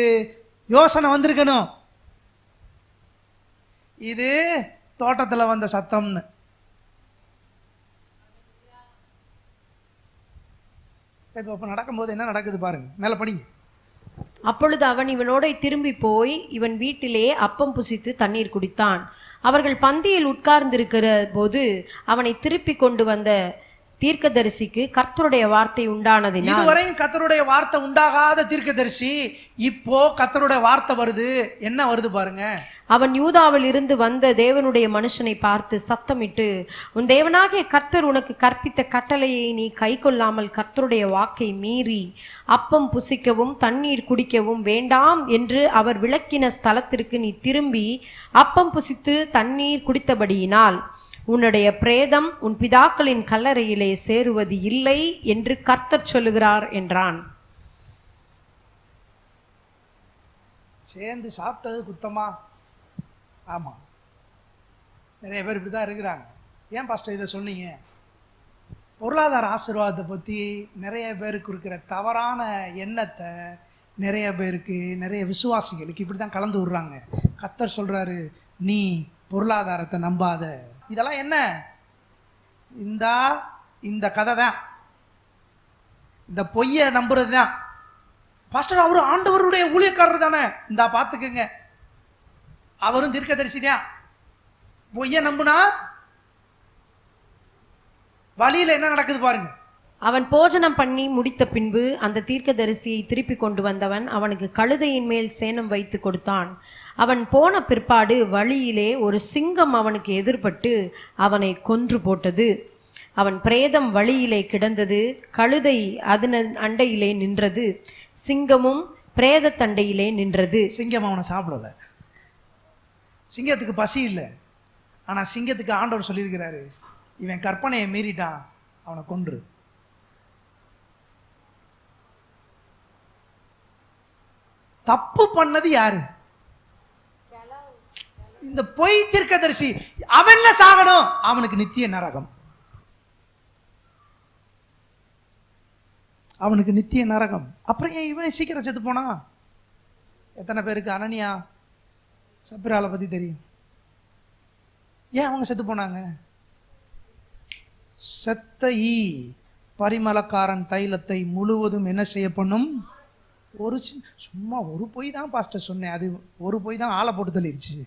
S1: யோசனை வந்திருக்கணும், இது தோட்டத்தில் வந்த சத்தம்னு. சரி, இப்போ நடக்கும்போது என்ன நடக்குது பாருங்க, மேலே படிங்க.
S2: அப்பொழுது அவன் இவனோட திரும்பி போய் இவன் வீட்டிலே அப்பம் புசித்து தண்ணீர் குடித்தான். அவர்கள் பந்தியில் உட்கார்ந்திருக்கிற போது அவனை திருப்பி கொண்டு வந்த தீர்க்கதரிசிக்கு கர்த்தருடைய வார்த்தை உண்டானதினால்,
S1: இதுவரையும் கர்த்தருடைய வார்த்தை உண்டாகாத தீர்க்கதரிசி இப்போ கர்த்தருடைய வார்த்தை வருது. என்ன வருது பாருங்க.
S2: அவன் யூதாவில் இருந்து வந்த தேவனுடைய மனுஷனை பார்த்து சத்தமிட்டு, உன் தேவனாகிய கர்த்தர் உனக்கு கற்பித்த கட்டளையை நீ கை கொள்ளாமல் கர்த்தருடைய வாக்கை மீறி அப்பம் புசிக்கவும் தண்ணீர் குடிக்கவும் வேண்டாம் என்று அவர் விளக்கின ஸ்தலத்திற்கு நீ திரும்பி அப்பம் புசித்து தண்ணீர் குடித்தபடியினால் உன்னுடைய பிரேதம் உன் பிதாக்களின் கல்லறையிலே சேருவது இல்லை என்று கர்த்தர் சொல்லுகிறார் என்றான்.
S1: சேர்ந்து சாப்பிட்டது குத்தமா? ஆமா, நிறைய பேர் இப்படிதான் இருக்கிறாங்க. ஏன் பாஸ்டர் இதை சொன்னீங்க? பொருளாதார ஆசீர்வாதத்தை பற்றி நிறைய பேருக்கு இருக்கிற தவறான எண்ணத்தை நிறைய பேருக்கு, நிறைய விசுவாசிகளுக்கு இப்படி தான் கலந்து விடுறாங்க. கர்த்தர் சொல்றாரு, நீ பொருளாதாரத்தை நம்பாத. இதெல்லாம் என்ன? இந்த கதை தான், இந்த பொய்யை நம்புறது தான். பாஸ்டர் அவரு ஆண்டவருடைய ஊழியக்காரர் தானே, இந்தா பார்த்துக்குங்க, அவரும் தீர்க்கதரிசி தான். பொய்யை நம்புனா வழியில என்ன நடக்குது பாருங்க.
S2: அவன் போஜனம் பண்ணி முடித்த பின்பு அந்த தீர்க்கதரிசியை திருப்பி கொண்டு வந்தவன் அவனுக்கு கழுதையின் மேல் சேணம் வைத்து கொடுத்தான். அவன் போன பிற்பாடு வழியிலே ஒரு சிங்கம் அவனுக்கு எதிர்பட்டு அவனை கொன்று போட்டது. அவன் பிரேதம் வழியிலே கிடந்தது, கழுதை அதன் அண்டையிலே நின்றது, சிங்கமும் பிரேத தண்டையிலே நின்றது.
S1: சிங்கம் அவனை சாப்பிடல, சிங்கத்துக்கு பசி இல்லை. ஆனா சிங்கத்துக்கு ஆண்டவர் சொல்லியிருக்கிறாரு, இவன் கற்பனையை மீறிட்டான், அவனை கொன்று. தப்பு பண்ணது யாரு? இந்த பொய் தீர்க்கதரிசி. அவன்ல சாகணும், அவனுக்கு நித்திய நரகம், அவனுக்கு நித்திய நரகம். அப்புறம் ஏன் இவன் சீக்கிரம் செத்து போனா? எத்தனை பேருக்கு அனனியா சப்பிரால பத்தி தெரியும்? ஏன் அவங்க செத்து போனாங்க? செத்த ஈ பரிமளக்காரன் தைலத்தை முழுவதும் என்ன செய்ய பண்ணும்? சும்மா ஒரு பொய் தான் பாஸ்டர் சொன்னேன், அது ஒரு பொய் தான் ஆளை போட்டு தள்ளிடுச்சு.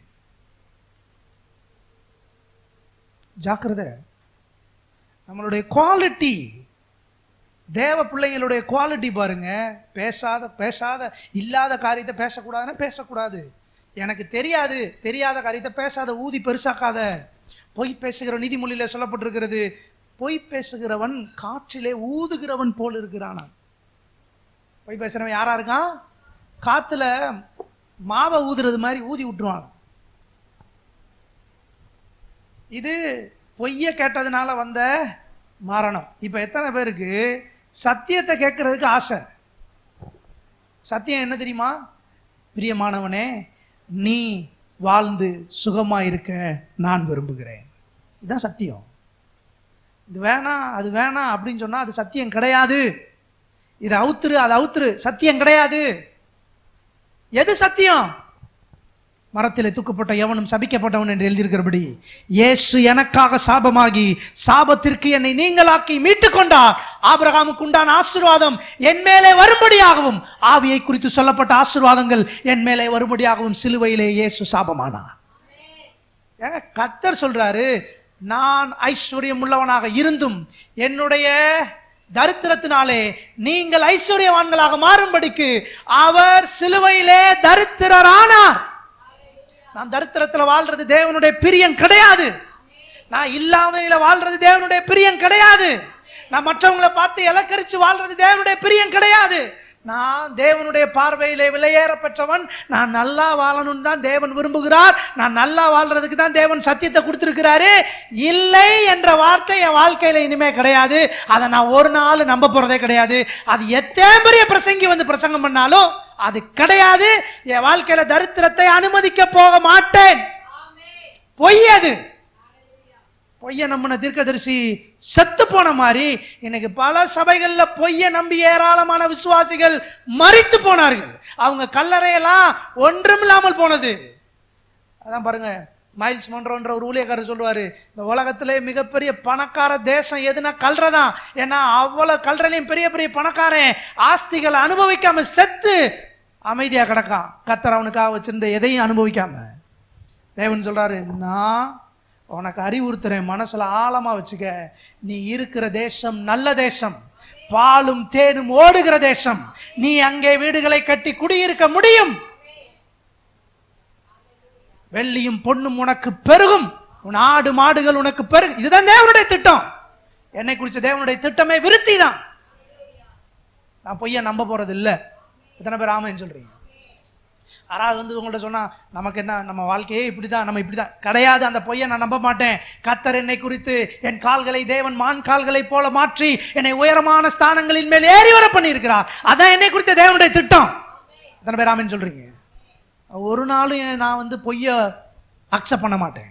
S1: ஜாக்கிரதை. நம்மளுடைய குவாலிட்டி, தேவ பிள்ளைங்களுடைய குவாலிட்டி பாருங்க. பேசாத இல்லாத காரியத்தை பேசக்கூடாதுன்னா பேசக்கூடாது. எனக்கு தெரியாத காரியத்தை பேசாத, ஊதி பெருசாக்காத. பொய் பேசுகிற நீதிமொழியில சொல்லப்பட்டிருக்கிறது, பொய் பேசுகிறவன் காற்றிலே ஊதுகிறவன் போல் இருக்கிறானா. பொய் பேசுறவன் யாரா இருக்கான்? காத்துல மாவை ஊதுறது மாதிரி ஊதி விட்டுருவாங்க. இது பொய்ய கேட்டதுனால வந்த மரணம். இப்ப எத்தனை பேருக்கு சத்தியத்தை கேட்கறதுக்கு ஆசை? சத்தியம் என்ன தெரியுமா? பிரியமானவனே, நீ வாழ்ந்து சுகமா இருக்க நான் விரும்புகிறேன். இதுதான் சத்தியம். இது வேணாம் அது வேணாம் அப்படின்னு சொன்னா அது சத்தியம் கிடையாது. இது அவுத்துரு அது அவுத்துரு, சத்தியம் கிடையாது. எது சத்தியம்? மரத்திலே தூக்கப்பட்ட எவனும் சபிக்கப்பட்டவன் என்று எழுதியிருக்கிறபடி இயேசு எனக்காக சாபமாகி சாபத்திற்கு என்னை நீங்களாக்கி மீட்டுக் கொண்டார். ஆபிரகாமுக்கு உண்டான ஆசீர்வாதம் என் மேலே வரும்படியாகவும், ஆவியை குறித்து சொல்லப்பட்ட ஆசீர்வாதங்கள் என் மேலே வரும்படியாகவும் சிலுவையிலே இயேசு சாபமானார். கர்த்தர் சொல்றாரு, நான் ஐஸ்வர்யம் உள்ளவனாக இருந்தும் என்னுடைய தரித்திரத்தினாலே நீங்கள் ஐஸ்வர்யவான்களாக மாறும்படிக்கு அவர் சிலுவையிலே தரித்திரரானார். நான் தரித்திரத்துல வாழ்றது தேவனுடைய பிரியம் கிடையாது. நான் இல்லாமையில வாழ்றது தேவனுடைய பிரியம் கிடையாது. நான் மற்றவங்களை பார்த்து இலக்கரிச்சு வாழ்றது தேவனுடைய பிரியம் கிடையாது. நான் தேவனுடைய பார்வையிலே விலையேற பெற்றவன். நான் நல்லா வாழணும்னு தான் தேவன் விரும்புகிறார். நான் நல்லா வாழ்றதுக்கு தான் தேவன் சத்தியத்தை கொடுத்திருக்கிறாரு. இல்லை என்ற வார்த்தை என் வாழ்க்கையில இனிமே கிடையாது. அதை நான் ஒரு நாள் நம்ப போறதே கிடையாது. அது எத்தனை பெரிய பிரசங்கி வந்து பிரசங்கம் பண்ணாலும் அது கிடையாது. என் வாழ்க்கையில தரித்திரத்தை அனுமதிக்க போக மாட்டேன். பொய் அது. பொய்ய நம்பின தீர்க்கதரிசி செத்து போன மாதிரி இன்னைக்கு பல சபைகள்ல பொய்ய நம்பி ஏராளமான விசுவாசிகள் மரித்து போனார்கள். அவங்க கல்லறையெல்லாம் ஒன்றும் இல்லாமல் போனது. அதான் பாருங்க, மைல்ஸ் மோன்றோன்ற ஒரு ஊழியக்காரர் சொல்லுவாரு, இந்த உலகத்திலே மிகப்பெரிய பணக்கார தேசம் எதுனா கல்றதான். ஏன்னா அவ்வளவு கல்றலையும் பெரிய பெரிய பணக்காரன் ஆஸ்திகளை அனுபவிக்காம செத்து அமைதியா கிடக்கான். கர்த்தர் அவனுக்காக வச்சிருந்த எதையும் அனுபவிக்காம. தேவன் சொல்றாரு, நான் உனக்கு அறிவுறுத்துறேன், மனசுல ஆழமா வச்சுக்க. நீ இருக்கிற தேசம் நல்ல தேசம், பாலும் தேனும் ஓடுகிற தேசம். நீ அங்கே வீடுகளை கட்டி குடியிருக்க முடியும். வெள்ளியும் பொன்னும் உனக்கு பெருகும், உன் ஆடு மாடுகள் உனக்கு பெருகும். இதுதான் தேவனுடைய திட்டம். என்னை குறிச்ச தேவனுடைய திட்டமே விருத்தி தான். நான் பொய்ய நம்ப போறது இல்லை. எத்தனை பேர் ஆமைன்னு சொல்றீங்க? யாராவது வந்து உங்கள்ட்ட சொன்னா நமக்கு என்ன, நம்ம வாழ்க்கையே இப்படிதான், நம்ம இப்படிதான் கிடையாது. அந்த பொய்யை நான் நம்ப மாட்டேன். கர்த்தர் என்னை குறித்து என் கால்களை தேவன் மான் கால்களை போல மாற்றி என்னை உயரமான ஸ்தானங்களின் மேல் ஏறி வர பண்ணி இருக்கிறார். அதான் என்னை குறித்த தேவனுடைய திட்டம். எத்தனை பேர் ஆமைன்னு சொல்றீங்க? ஒரு நாளும் நான் வந்து பொய்ய அக்செப்ட் பண்ண மாட்டேன்.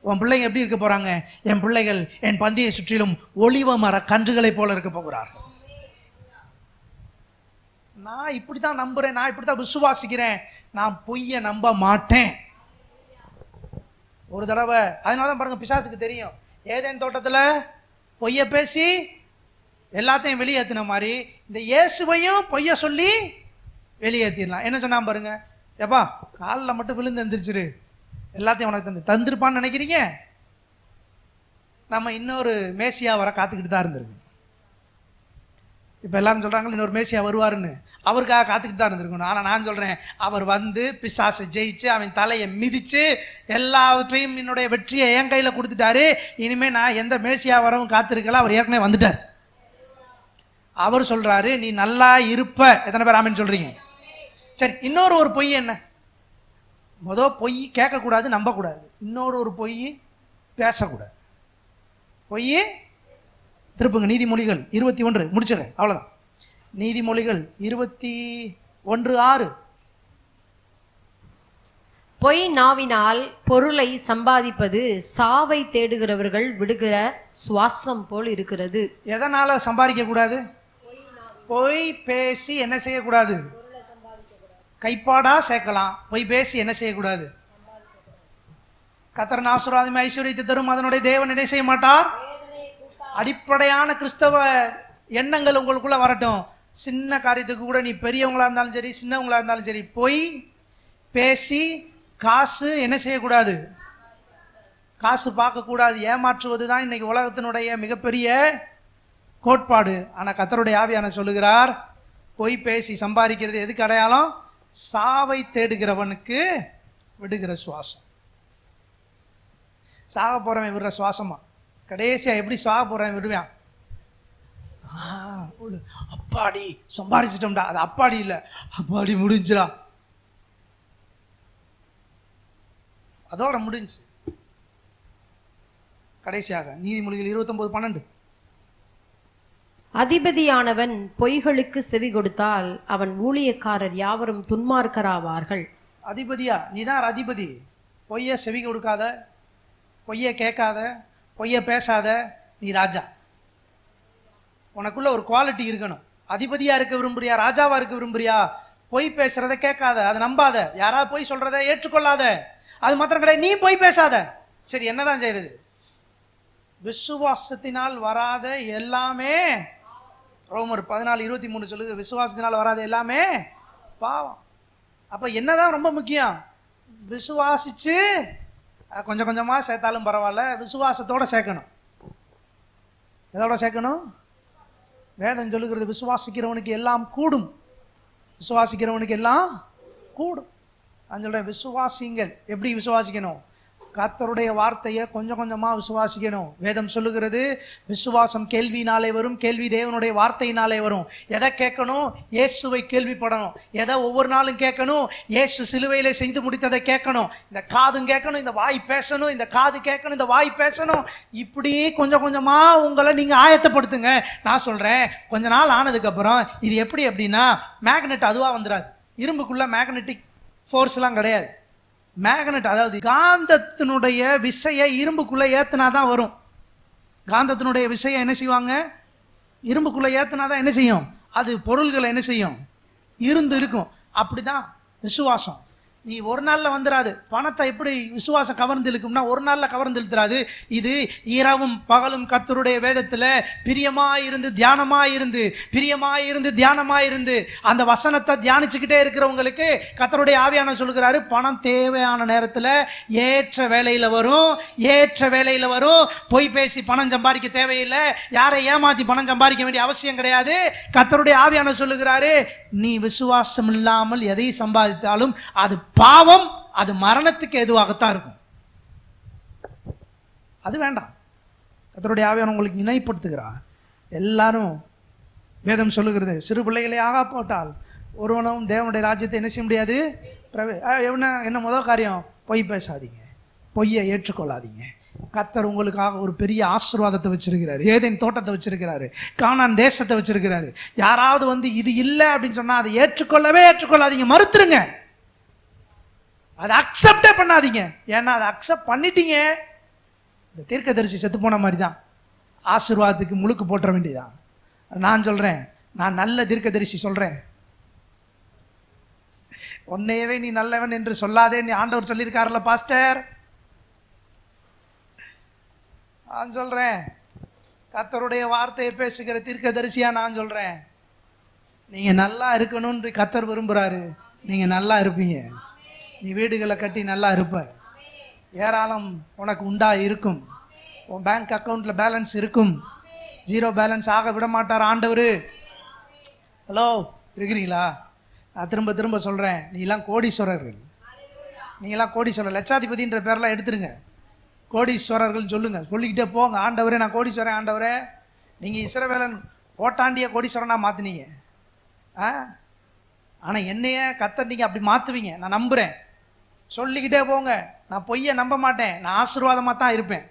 S1: உன் பிள்ளைங்க எப்படி இருக்க போறாங்க? என் பிள்ளைகள் என் பந்தியை சுற்றிலும் ஒளிவ மர கன்றுகளை போல இருக்க போகிறார்கள். நான் இப்படித்தான் நம்புறேன், நான் இப்படித்தான் விசுவாசிக்கிறேன். நான் பொய்ய நம்ப மாட்டேன். ஒரு தடவை அதனாலதான் பாருங்க, பிசாசுக்கு தெரியும், ஏதேன் தோட்டத்துல பொய்ய பேசி எல்லாத்தையும் வெளியேற்றின மாதிரி இந்த இயேசுவையும் பொய்ய சொல்லி வெளியேற்றிடலாம். என்ன சொன்னா பாருங்க, ஏப்பா காலில் மட்டும் விழுந்து எந்திரிச்சிரு, எல்லாத்தையும் உனக்கு தந்திருப்பான்னு நினைக்கிறீங்க? நம்ம இன்னொரு மேசியா வர காத்துக்கிட்டு தான் இருந்திருக்கு. இப்போ எல்லாரும் சொல்றாங்க இன்னொரு மேசியா வருவாருன்னு, அவருக்காக காத்துக்கிட்டு தான் இருந்திருக்கணும். ஆனால் நான் சொல்றேன், அவர் வந்து பிசாசை ஜெயிச்சு அவன் தலையை மிதிச்சு எல்லாவற்றையும் என்னுடைய வெற்றியை என் கையில் கொடுத்துட்டாரு. இனிமே நான் எந்த மேசியா வரவும் காத்திருக்கல, அவர் ஏற்கனவே வந்துட்டார். அவர் சொல்றாரு, நீ நல்லா இருப்ப. எத்தனை பேர் ஆமென் சொல்றீங்க? சரி, இன்னொரு பொய் என்ன? பொய் கேட்கக்கூடாது, நம்பக்கூடாது. இன்னொரு பொய் பேசக்கூடாது. பொய் திருப்புங்க, நீதிமொழிகள் 21 முடிச்சிடறேன், அவ்வளோதான். நீதிமொழிகள் 21:6.
S2: பொய் நாவினால் பொருளை சம்பாதிப்பது சாவை தேடுகிறவர்கள் விடுகிற சுவாசம் போல் இருக்கிறது.
S1: எதனால சம்பாதிக்க கூடாது? பொய் பேசி என்ன செய்யக்கூடாது? கைப்பாடா சேர்க்கலாம். பொய் பேசி என்ன செய்யக்கூடாது? கர்த்தர் ஆசீர்வாதம் ஐஸ்வரியத்தை தரும், அதனுடைய தேவன் என்ன செய்ய மாட்டார்? அடிப்படையான கிறிஸ்தவ எண்ணங்கள் உங்களுக்குள்ள வரட்டும். சின்ன காரியத்துக்கு கூட நீ பெரியவங்களா இருந்தாலும் சரி, சின்னவங்களா இருந்தாலும் சரி, பொய் பேசி காசு என்ன செய்யக்கூடாது? காசு பார்க்கக்கூடாது. ஏமாற்றுவது தான் இன்னைக்கு உலகத்தினுடைய மிகப்பெரிய கோட்பாடு. ஆனால் கர்த்தருடைய ஆவியான சொல்லுகிறார், பொய் பேசி சம்பாதிக்கிறது எதுக்கு அடையாளம்? சாவை தேடுகிறவனுக்கு விடுகிற சுவாசம். சாக போறவன் விடுற சுவாசமா? கடைசியா எப்படி சாக போறவன் விடுவான்? அப்பாடி சம்பாரிச்சிட்டோம்டா. அது அப்பாடி இல்லை, அப்பாடி முடிஞ்சுடா, அதோட முடிஞ்சு. கடைசியாக நீதிமொழிகள் 29:12,
S2: அதிபதியானவன் பொய்களுக்கு செவி கொடுத்தால் அவன் ஊழியக்காரர் யாவரும் துன்மார்க்கராவார்கள்.
S1: அதிபதியா? நீதான் அதிபதி. பொய்ய செவி கொடுக்காத, பொய்ய கேட்காத, பொய்ய பேசாத, நீ ராஜா. உனக்குள்ள ஒரு குவாலிட்டி இருக்கணும். அதிபதியா இருக்க விரும்புறியா, ராஜாவா இருக்க விரும்புறியா? பொய் பேசுறத கேட்காத, அதை நம்பாத, யாராவது பொய் சொல்றத ஏற்றுக்கொள்ளாத. அது மாத்திரம் கிடையாது, நீ பொய் பேசாத. சரி, என்னதான் செய்யறது? விசுவாசத்தினால் வராத எல்லாமே, ரோமர் 14:23 சொல்லுது, விசுவாசத்தினால் வராத எல்லாமே பாவம். அப்ப என்னதான் ரொம்ப முக்கியம்? விசுவாசிச்சு கொஞ்சம் கொஞ்சமா சேர்த்தாலும் பரவாயில்ல, விசுவாசத்தோட சேர்க்கணும். எதோட சேர்க்கணும்? வேதம் சொல்லுகிறது, விசுவாசிக்கிறவனுக்கு எல்லாம் கூடும், விசுவாசிக்கிறவனுக்கு எல்லாம் கூடும். நான் சொல்றேன், விசுவாசிங்கள். எப்படி விசுவாசிக்கணும்? கர்த்தருடைய வார்த்தையை கொஞ்சம் கொஞ்சமா விசுவாசிக்கணும். வேதம் சொல்லுகிறது, விசுவாசம் கேள்வியினாலே வரும், கேள்வி தேவனுடைய வார்த்தையினாலே வரும். எதை கேட்கணும்? இயேசுவை கேள்விப்படணும். எதை ஒவ்வொரு நாளும் கேட்கணும்? இயேசு சிலுவையிலே செய்து முடித்ததை கேட்கணும். இந்த காதும் கேட்கணும், இந்த வாய் பேசணும், இந்த காது கேட்கணும், இந்த வாய் பேசணும். இப்படி கொஞ்சம் கொஞ்சமா உங்களை நீங்க ஆயத்தப்படுத்துங்க. நான் சொல்றேன், கொஞ்ச நாள் ஆனதுக்கு அப்புறம் இது எப்படி அப்படின்னா, மேக்னெட் அதுவா வந்துடாது. இரும்புக்குள்ள மேக்னெட்டிக் ஃபோர்ஸ்லாம் கிடையாது. மேக்னெட், அதாவது காந்தத்தினுடைய விசையை இரும்புக்குள்ள ஏத்துனாதான் வரும். காந்தத்தினுடைய விசையை என்ன செய்வாங்க? இரும்புக்குள்ள ஏத்துனாதான் என்ன செய்யும்? அது பொருள்களை என்ன செய்யும்? இருந்து இருக்கும். அப்படிதான் விசுவாசம். நீ ஒரு நாள்ல வந்துடாது. பணத்தை எப்படி விசுவாசம் கவர்ந்து இழுக்கும்னா, ஒரு நாள்ல கவர்ந்து இழுத்துறாது. இது இரவும் பகலும் கர்த்தருடைய வேதத்துல பிரியமாயிருந்து தியானமாயிருந்து, பிரியமாயிருந்து தியானமாயிருந்து அந்த வசனத்தை தியானிச்சுக்கிட்டே இருக்கிறவங்களுக்கு கர்த்தருடைய ஆவியானவர் சொல்லுகிறாரு, பணம் தேவையான நேரத்துல ஏற்ற வேலையில வரும், ஏற்ற வேலையில வரும். பொய் பேசி பணம் சம்பாதிக்க தேவையில்லை, யாரை ஏமாத்தி பணம் சம்பாதிக்க வேண்டிய அவசியம் கிடையாது. கர்த்தருடைய ஆவியானவர் சொல்லுகிறாரு, நீ விசுவாசம் இல்லாமல் எதை சம்பாதித்தாலும் அது பாவம், அது மரணத்துக்கு எதுவாகத்தான் இருக்கும். அது வேண்டாம். கர்த்தருடைய ஆவியானவர் உங்களுக்கு நினைப்படுத்துகிறார். எல்லாரும் வேதம் சொல்லுகிறது, சிறு பிள்ளைகளை ஆகா போட்டால் ஒருவனும் தேவனுடைய ராஜ்யத்தை என்ன செய்ய முடியாது. என்ன முதல் காரியம்? பொய் பேசாதீங்க, பொய்யை ஏற்றுக்கொள்ளாதீங்க. கர்த்தர் உங்களுக்காக ஒரு பெரிய ஆசீர்வாதத்தை வச்சிருக்கிறாரு. ஏதேன் தோட்டத்தை வச்சிருக்கிறாரு, கானான் தேசத்தை வச்சிருக்கிறாரு. யாராவது வந்து இது இல்லை அப்படின்னு சொன்னா அதை ஏற்றுக்கொள்ளாதீங்க, மறுத்துருங்க. அதை அக்செப்டே பண்ணாதீங்க. ஏன்னா அதை அக்செப்ட் பண்ணிட்டீங்க, இந்த தீர்க்கதரிசி செத்து போன மாதிரி தான், ஆசீர்வாதத்துக்கு முழுக்கு போட்டுற வேண்டியதான். நான் சொல்றேன், நான் நல்ல தீர்க்கதரிசி சொல்றேன், உன்னையவே நீ நல்லவன் என்று சொல்லாதே நீ ஆண்டவர் சொல்லியிருக்காருல்ல பாஸ்டர். நான் சொல்றேன், கர்த்தருடைய வார்த்தையை பேசுகிற தீர்க்கதரிசியா நான் சொல்றேன், நீங்க நல்லா இருக்கணும்னு கர்த்தர் விரும்புறாரு. நீங்க நல்லா இருப்பீங்க. நீ வீடுகளை கட்டி நல்லா இருப்ப, ஏராளம் உனக்கு உண்டா இருக்கும், உன் பேங்க் அக்கௌண்ட்ல பேலன்ஸ் இருக்கும், ஜீரோ பேலன்ஸ் ஆக விட மாட்டார் ஆண்டவர். ஹலோ, இருக்கிறீங்களா? நான் திரும்ப திரும்ப சொல்றேன், நீலாம் கோடீஸ்வரர்கள், நீங்களாம் கோடீஸ்வரர். லட்சாதிபதின்ற பேரெல்லாம் எடுத்துருங்க, கோடீஸ்வரர்கள் சொல்லுங்க, சொல்லிக்கிட்டே போங்க. ஆண்டவரே நான் கோடீஸ்வரன், ஆண்டவரே நீங்கள் இஸ்ரவேலன் ஓட்டாண்டிய கோடீஸ்வரனாக மாற்றினீங்க. ஆனால் என்னைய கர்த்தர் நீங்கள் அப்படி மாற்றுவீங்க, நான் நம்புகிறேன். சொல்லிக்கிட்டே போங்க. நான் பொய்யை நம்ப மாட்டேன், நான் ஆசீர்வாதமாக தான் இருப்பேன்.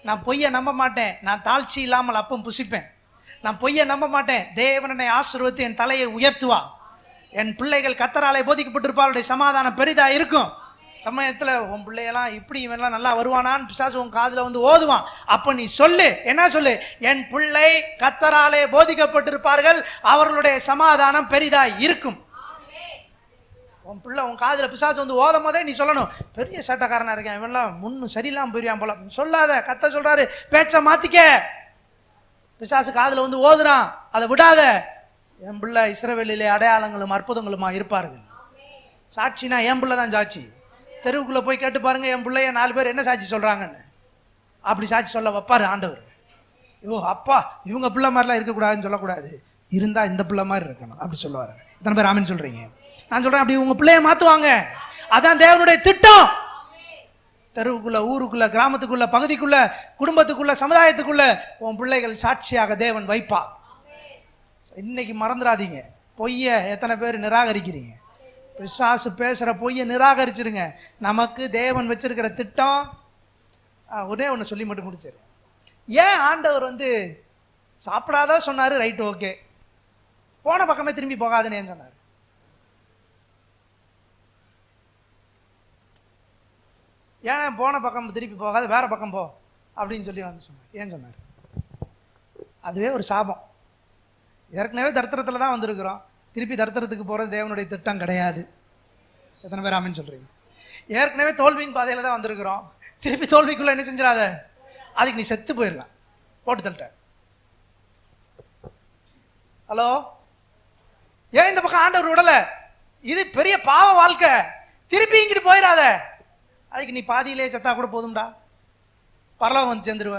S1: நான் பொய்யை நம்ப மாட்டேன், நான் தாழ்ச்சி இல்லாமல் அப்பம் புசிப்பேன். நான் பொய்யை நம்ப மாட்டேன், தேவனை ஆசீர்வதித்து என் தலையை உயர்த்துவா. என் பிள்ளைகள் கர்த்தராலே போதிக்கப்பட்டிருப்பாருடைய சமாதானம் பெரிதா இருக்கும். சமயத்தில் உன் பிள்ளையெல்லாம் இப்படி இவன்லாம் நல்லா வருவானான்னு பிசாசு உன் காதில் வந்து ஓதுவான். அப்போ நீ சொல்லு, என்ன சொல்லு? என் பிள்ளை கர்த்தராலே போதிக்கப்பட்டிருப்பார்கள், அவர்களுடைய சமாதானம் பெரிதா இருக்கும். உன் பிள்ளை உன் காதில் பிசாசு வந்து ஓதும் போதே நீ சொல்லணும், பெரிய சட்டக்காரனா இருக்கேன், இவன்லாம் முன்னும் சரியில்லாம போயிருவான் போல. சொல்லாத, கர்த்தர் சொல்றாரு, பேச்ச மாத்திக்க. பிசாசு காதில் வந்து ஓதுறான், அதை விடாத. என் பிள்ளை இஸ்ரவேலிலே அடையாளங்களும் அற்புதங்களுமா இருப்பார்கள். சாட்சினா என் பிள்ளை தான் சாட்சி. தெருவுக்குள்ள போய் கேட்டு பாருங்க, என் பிள்ளைய 4 பேர் என்ன சாட்சி சொல்றாங்கன்னு. அப்படி சாட்சி சொல்ல வைப்பாரு ஆண்டவர். ஐயோ அப்பா, இவங்க பிள்ளை மாதிரிலாம் இருக்கக்கூடாதுன்னு சொல்லக்கூடாது, இருந்தா இந்த பிள்ளை மாதிரி இருக்கணும் அப்படி சொல்லுவாரு. இத்தனை பேர் ஆமென் சொல்றீங்க? நான் சொல்றேன், அப்படி உங்க பிள்ளைய மாத்துவாங்க. அதான் தேவனுடைய திட்டம். தெருவுக்குள்ள, ஊருக்குள்ள, கிராமத்துக்குள்ள, பகுதிக்குள்ள, குடும்பத்துக்குள்ள, சமுதாயத்துக்குள்ள உன் பிள்ளைகள் சாட்சியாக தேவன் வைப்பா. இன்னைக்கு மறந்துடாதீங்க, பொய்ய எத்தனை பேர் நிராகரிக்கிறீங்க? பிசாசு பேசுகிற பொய்யை நிராகரிச்சிருங்க. நமக்கு தேவன் வச்சிருக்கிற திட்டம் ஒரே ஒன்று சொல்லி மட்டும் முடிச்சிரு. ஏன் ஆண்டவர் சாப்பிடாத சொன்னார்? Right, okay. போன பக்கமே திரும்பி போகாதுன்னு ஏன் சொன்னார்? ஏன் போன பக்கம் திருப்பி போகாது, வேற பக்கம் போ அப்படின்னு சொல்லி சொன்னார்? ஏன் சொன்னார்? அதுவே ஒரு சாபம். ஏற்கனவே தரித்திரத்தில் தான் வந்திருக்கிறோம், திருப்பி தரித்திரத்துக்கு போகிறது தேவனுடைய திட்டம் கிடையாது. எத்தனை பேர் ஆமீன் சொல்கிறீங்க? ஏற்கனவே தோல்வியின் பாதையில் தான் வந்திருக்கிறோம், திருப்பி தோல்விக்குள்ளே என்ன செஞ்சிடாத, அதுக்கு நீ செத்து போயிடலாம், போட்டு தள்ளிட்ட. ஹலோ, ஏன் இந்த பக்கம் ஆண்டவர் விடலை? இது பெரிய பாவ வாழ்க்கை, திருப்பி இங்கிட்டு போயிடாத. அதுக்கு நீ பாதியிலே செத்தா கூட போதும்டா, பரலோகம் வந்து சேர்ந்துருவ.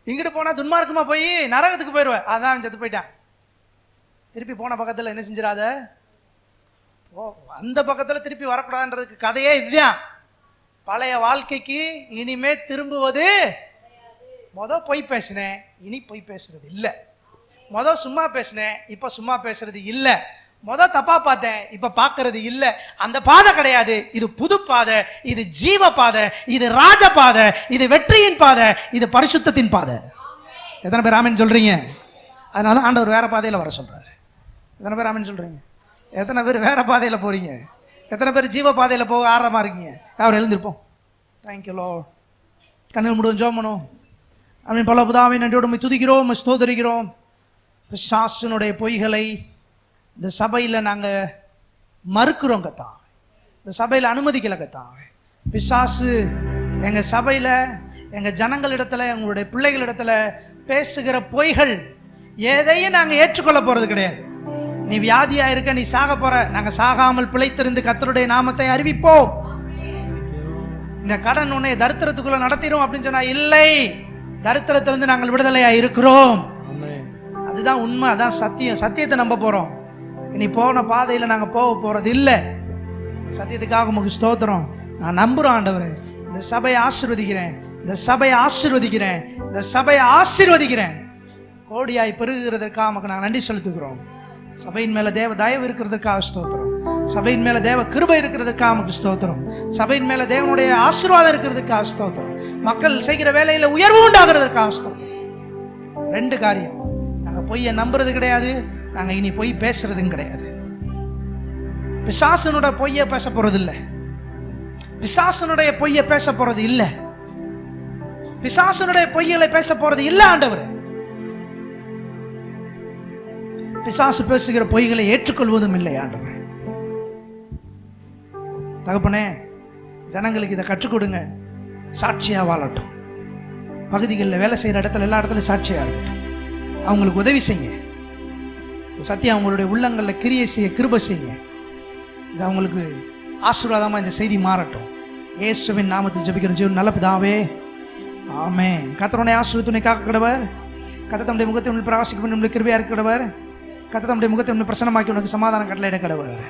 S1: இங்கிட்டு போனால் துன்மார்க்கமா போய் நரகத்துக்கு போயிடுவேன். அதான் செத்து போயிட்டான். திருப்பி போன பக்கத்தில் என்ன செஞ்சிடாத, அந்த பக்கத்தில் திருப்பி வரக்கூடாதுன்றதுக்கு கதையே இதுதான். பழைய வாழ்க்கைக்கு இனிமே திரும்புவது. பொய் பேசினேன், இனி பொய் பேசுறது இல்லை. சும்மா பேசினேன், இப்ப சும்மா பேசுறது இல்லை. தப்பா பார்த்தேன், இப்ப பார்க்கறது இல்லை. அந்த பாதை கிடையாது, இது புது பாதை, இது ஜீவ பாதை, இது ராஜ பாதை, இது வெற்றியின் பாதை, இது பரிசுத்தத்தின் பாதை. எத்தனை பேர் ஆமீன் சொல்றீங்க? அதனால ஆண்டவர் வேற பாதையில வர சொல்றாரு. எத்தனை பேர் ஆமீன் சொல்றீங்க? எத்தனை பேர் வேற பாதையில போறீங்க? எத்தனை பேர் ஜீவ பாதையில போக ஆரம்பமா இருக்கீங்க? அவர் எழுந்திருப்போம். Thank you Lord. கண்ணில் முடியும் ஜெபம் பண்ணுவோம். ஆமீன். பல புதாவை நன்றியோடு துதிக்கிறோம், ஸ்தோத்திரிக்கிறோம். பிசாசுனுடைய பொய்களை இந்த சபையில் நாங்கள் மறுக்கிறோம் கத்தான். இந்த சபையில் அனுமதிக்கல கத்தான். பிசாசு எங்கள் சபையில், எங்கள் ஜனங்களிடத்தில், எங்களுடைய பிள்ளைகளிடத்தில் பேசுகிற பொய்கள் எதையும் நாங்கள் ஏற்றுக்கொள்ள போகிறது கிடையாது. நீ வியாதியாக இருக்க, நீ சாக போற, நாங்கள் சாகாமல் பிழைத்திருந்து கர்த்தருடைய நாமத்தை அறிவிப்போம். இந்த கடன் உன்னை தரித்திரத்துக்குள்ள நடத்திடும் அப்படின்னு சொன்னா இல்லை, தரித்திரத்திலிருந்து நாங்கள் விடுதலையா இருக்கிறோம். அதுதான் உண்மை, அதான் சத்தியம். சத்தியத்தை நம்ப போறோம். இனி போன பாதையில் நாங்கள் போக போறது இல்லை. சத்தியத்துக்காக உங்களுக்கு ஸ்தோத்திரம். நான் நம்புறோம் ஆண்டவரே. இந்த சபையை ஆசீர்வதிக்கிறேன், இந்த சபையை ஆசீர்வதிக்கிறேன், இந்த சபையை ஆசீர்வதிக்கிறேன். கோடியாய் பெருகிறதற்காக நமக்கு நாங்கள் நன்றி செலுத்துகிறோம். சபையின் மேல தேவ தயவு இருக்கிறதுக்காக ஸ்தோத்திரம். சபையின் மேல தேவ கிருபை இருக்கிறதுக்காக நமக்கு ஸ்தோத்திரம். சபையின் மேல தேவனுடைய ஆசீர்வாதம் இருக்கிறதுக்காக ஸ்தோத்திரம். மக்கள் செய்கிற வேலையில உயர்வு உண்டாகிறதுக்காக ஸ்தோத்திரம். ரெண்டு காரியம், நாங்கள் பொய்யை நம்புறது கிடையாது, நாங்கள் இனி பொய் பேசுறதும் கிடையாது. பிசாசனுடைய பொய்யை பேச போறது இல்லை, பிசாசனுடைய பொய்யை பேச போறது இல்லை, பிசாசனுடைய பொய்களை பேச போறது இல்லை. ஆண்டவர் பிசாசு பேசுகிற பொய்களை ஏற்றுக்கொள்வதும் இல்லை. ஆண்டவர் தகப்பனே, ஜனங்களுக்கு இதை கற்றுக் கொடுங்க, சாட்சியா வாழட்டும். பகுதிகளில் வேலை செய்கிற இடத்துல எல்லா இடத்துலையும் சாட்சியா இருக்கட்டும். அவங்களுக்கு உதவி செய்யுங்க. சத்தியம் அவங்களுடைய உள்ளங்களில் கிரியை செய்ய கிருபை செய்யுங்க. இது அவங்களுக்கு ஆசீர்வாதமாக இந்த செய்தி மாறட்டும். இயேசுவின் நாமத்தில் ஜெபிக்கிற ஜீவன் நல்ல பிதாவே, ஆமென். கர்த்தருடைய ஆசீர்வாதத்தை காக்க கடவர். கர்த்தர் தம்முடைய முகத்தை உன்னில் பிரகாசிக்க நம்மளுக்கு கிருபையா இருக்க கடவர். கர்த்தர் தம்முடைய முகத்தை உன்னில் பிரசன்னமாக்கி உனக்கு சமாதானம் கட்டளையிட கடவர்.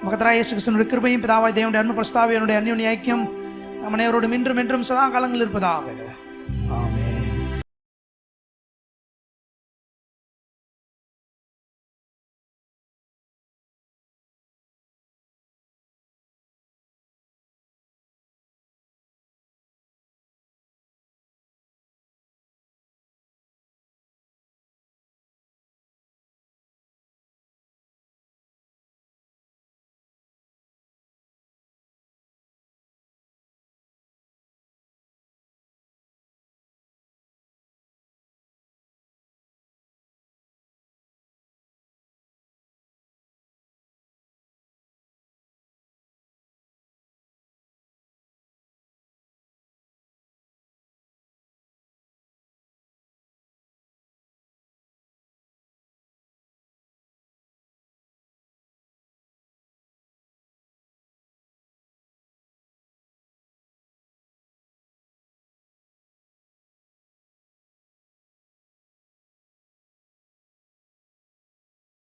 S1: மகத்தராய் இயேசு கிறிஸ்துவின் கிருபையும் பிதாவாய் தேவனுடைய அன்பு பிரஸ்தாவியனுடைய அந்யோன்ய ஐக்கியம் நம்ம நேரோடு இன்றும் என்றும் சதா காலங்கள் இருப்பதாக.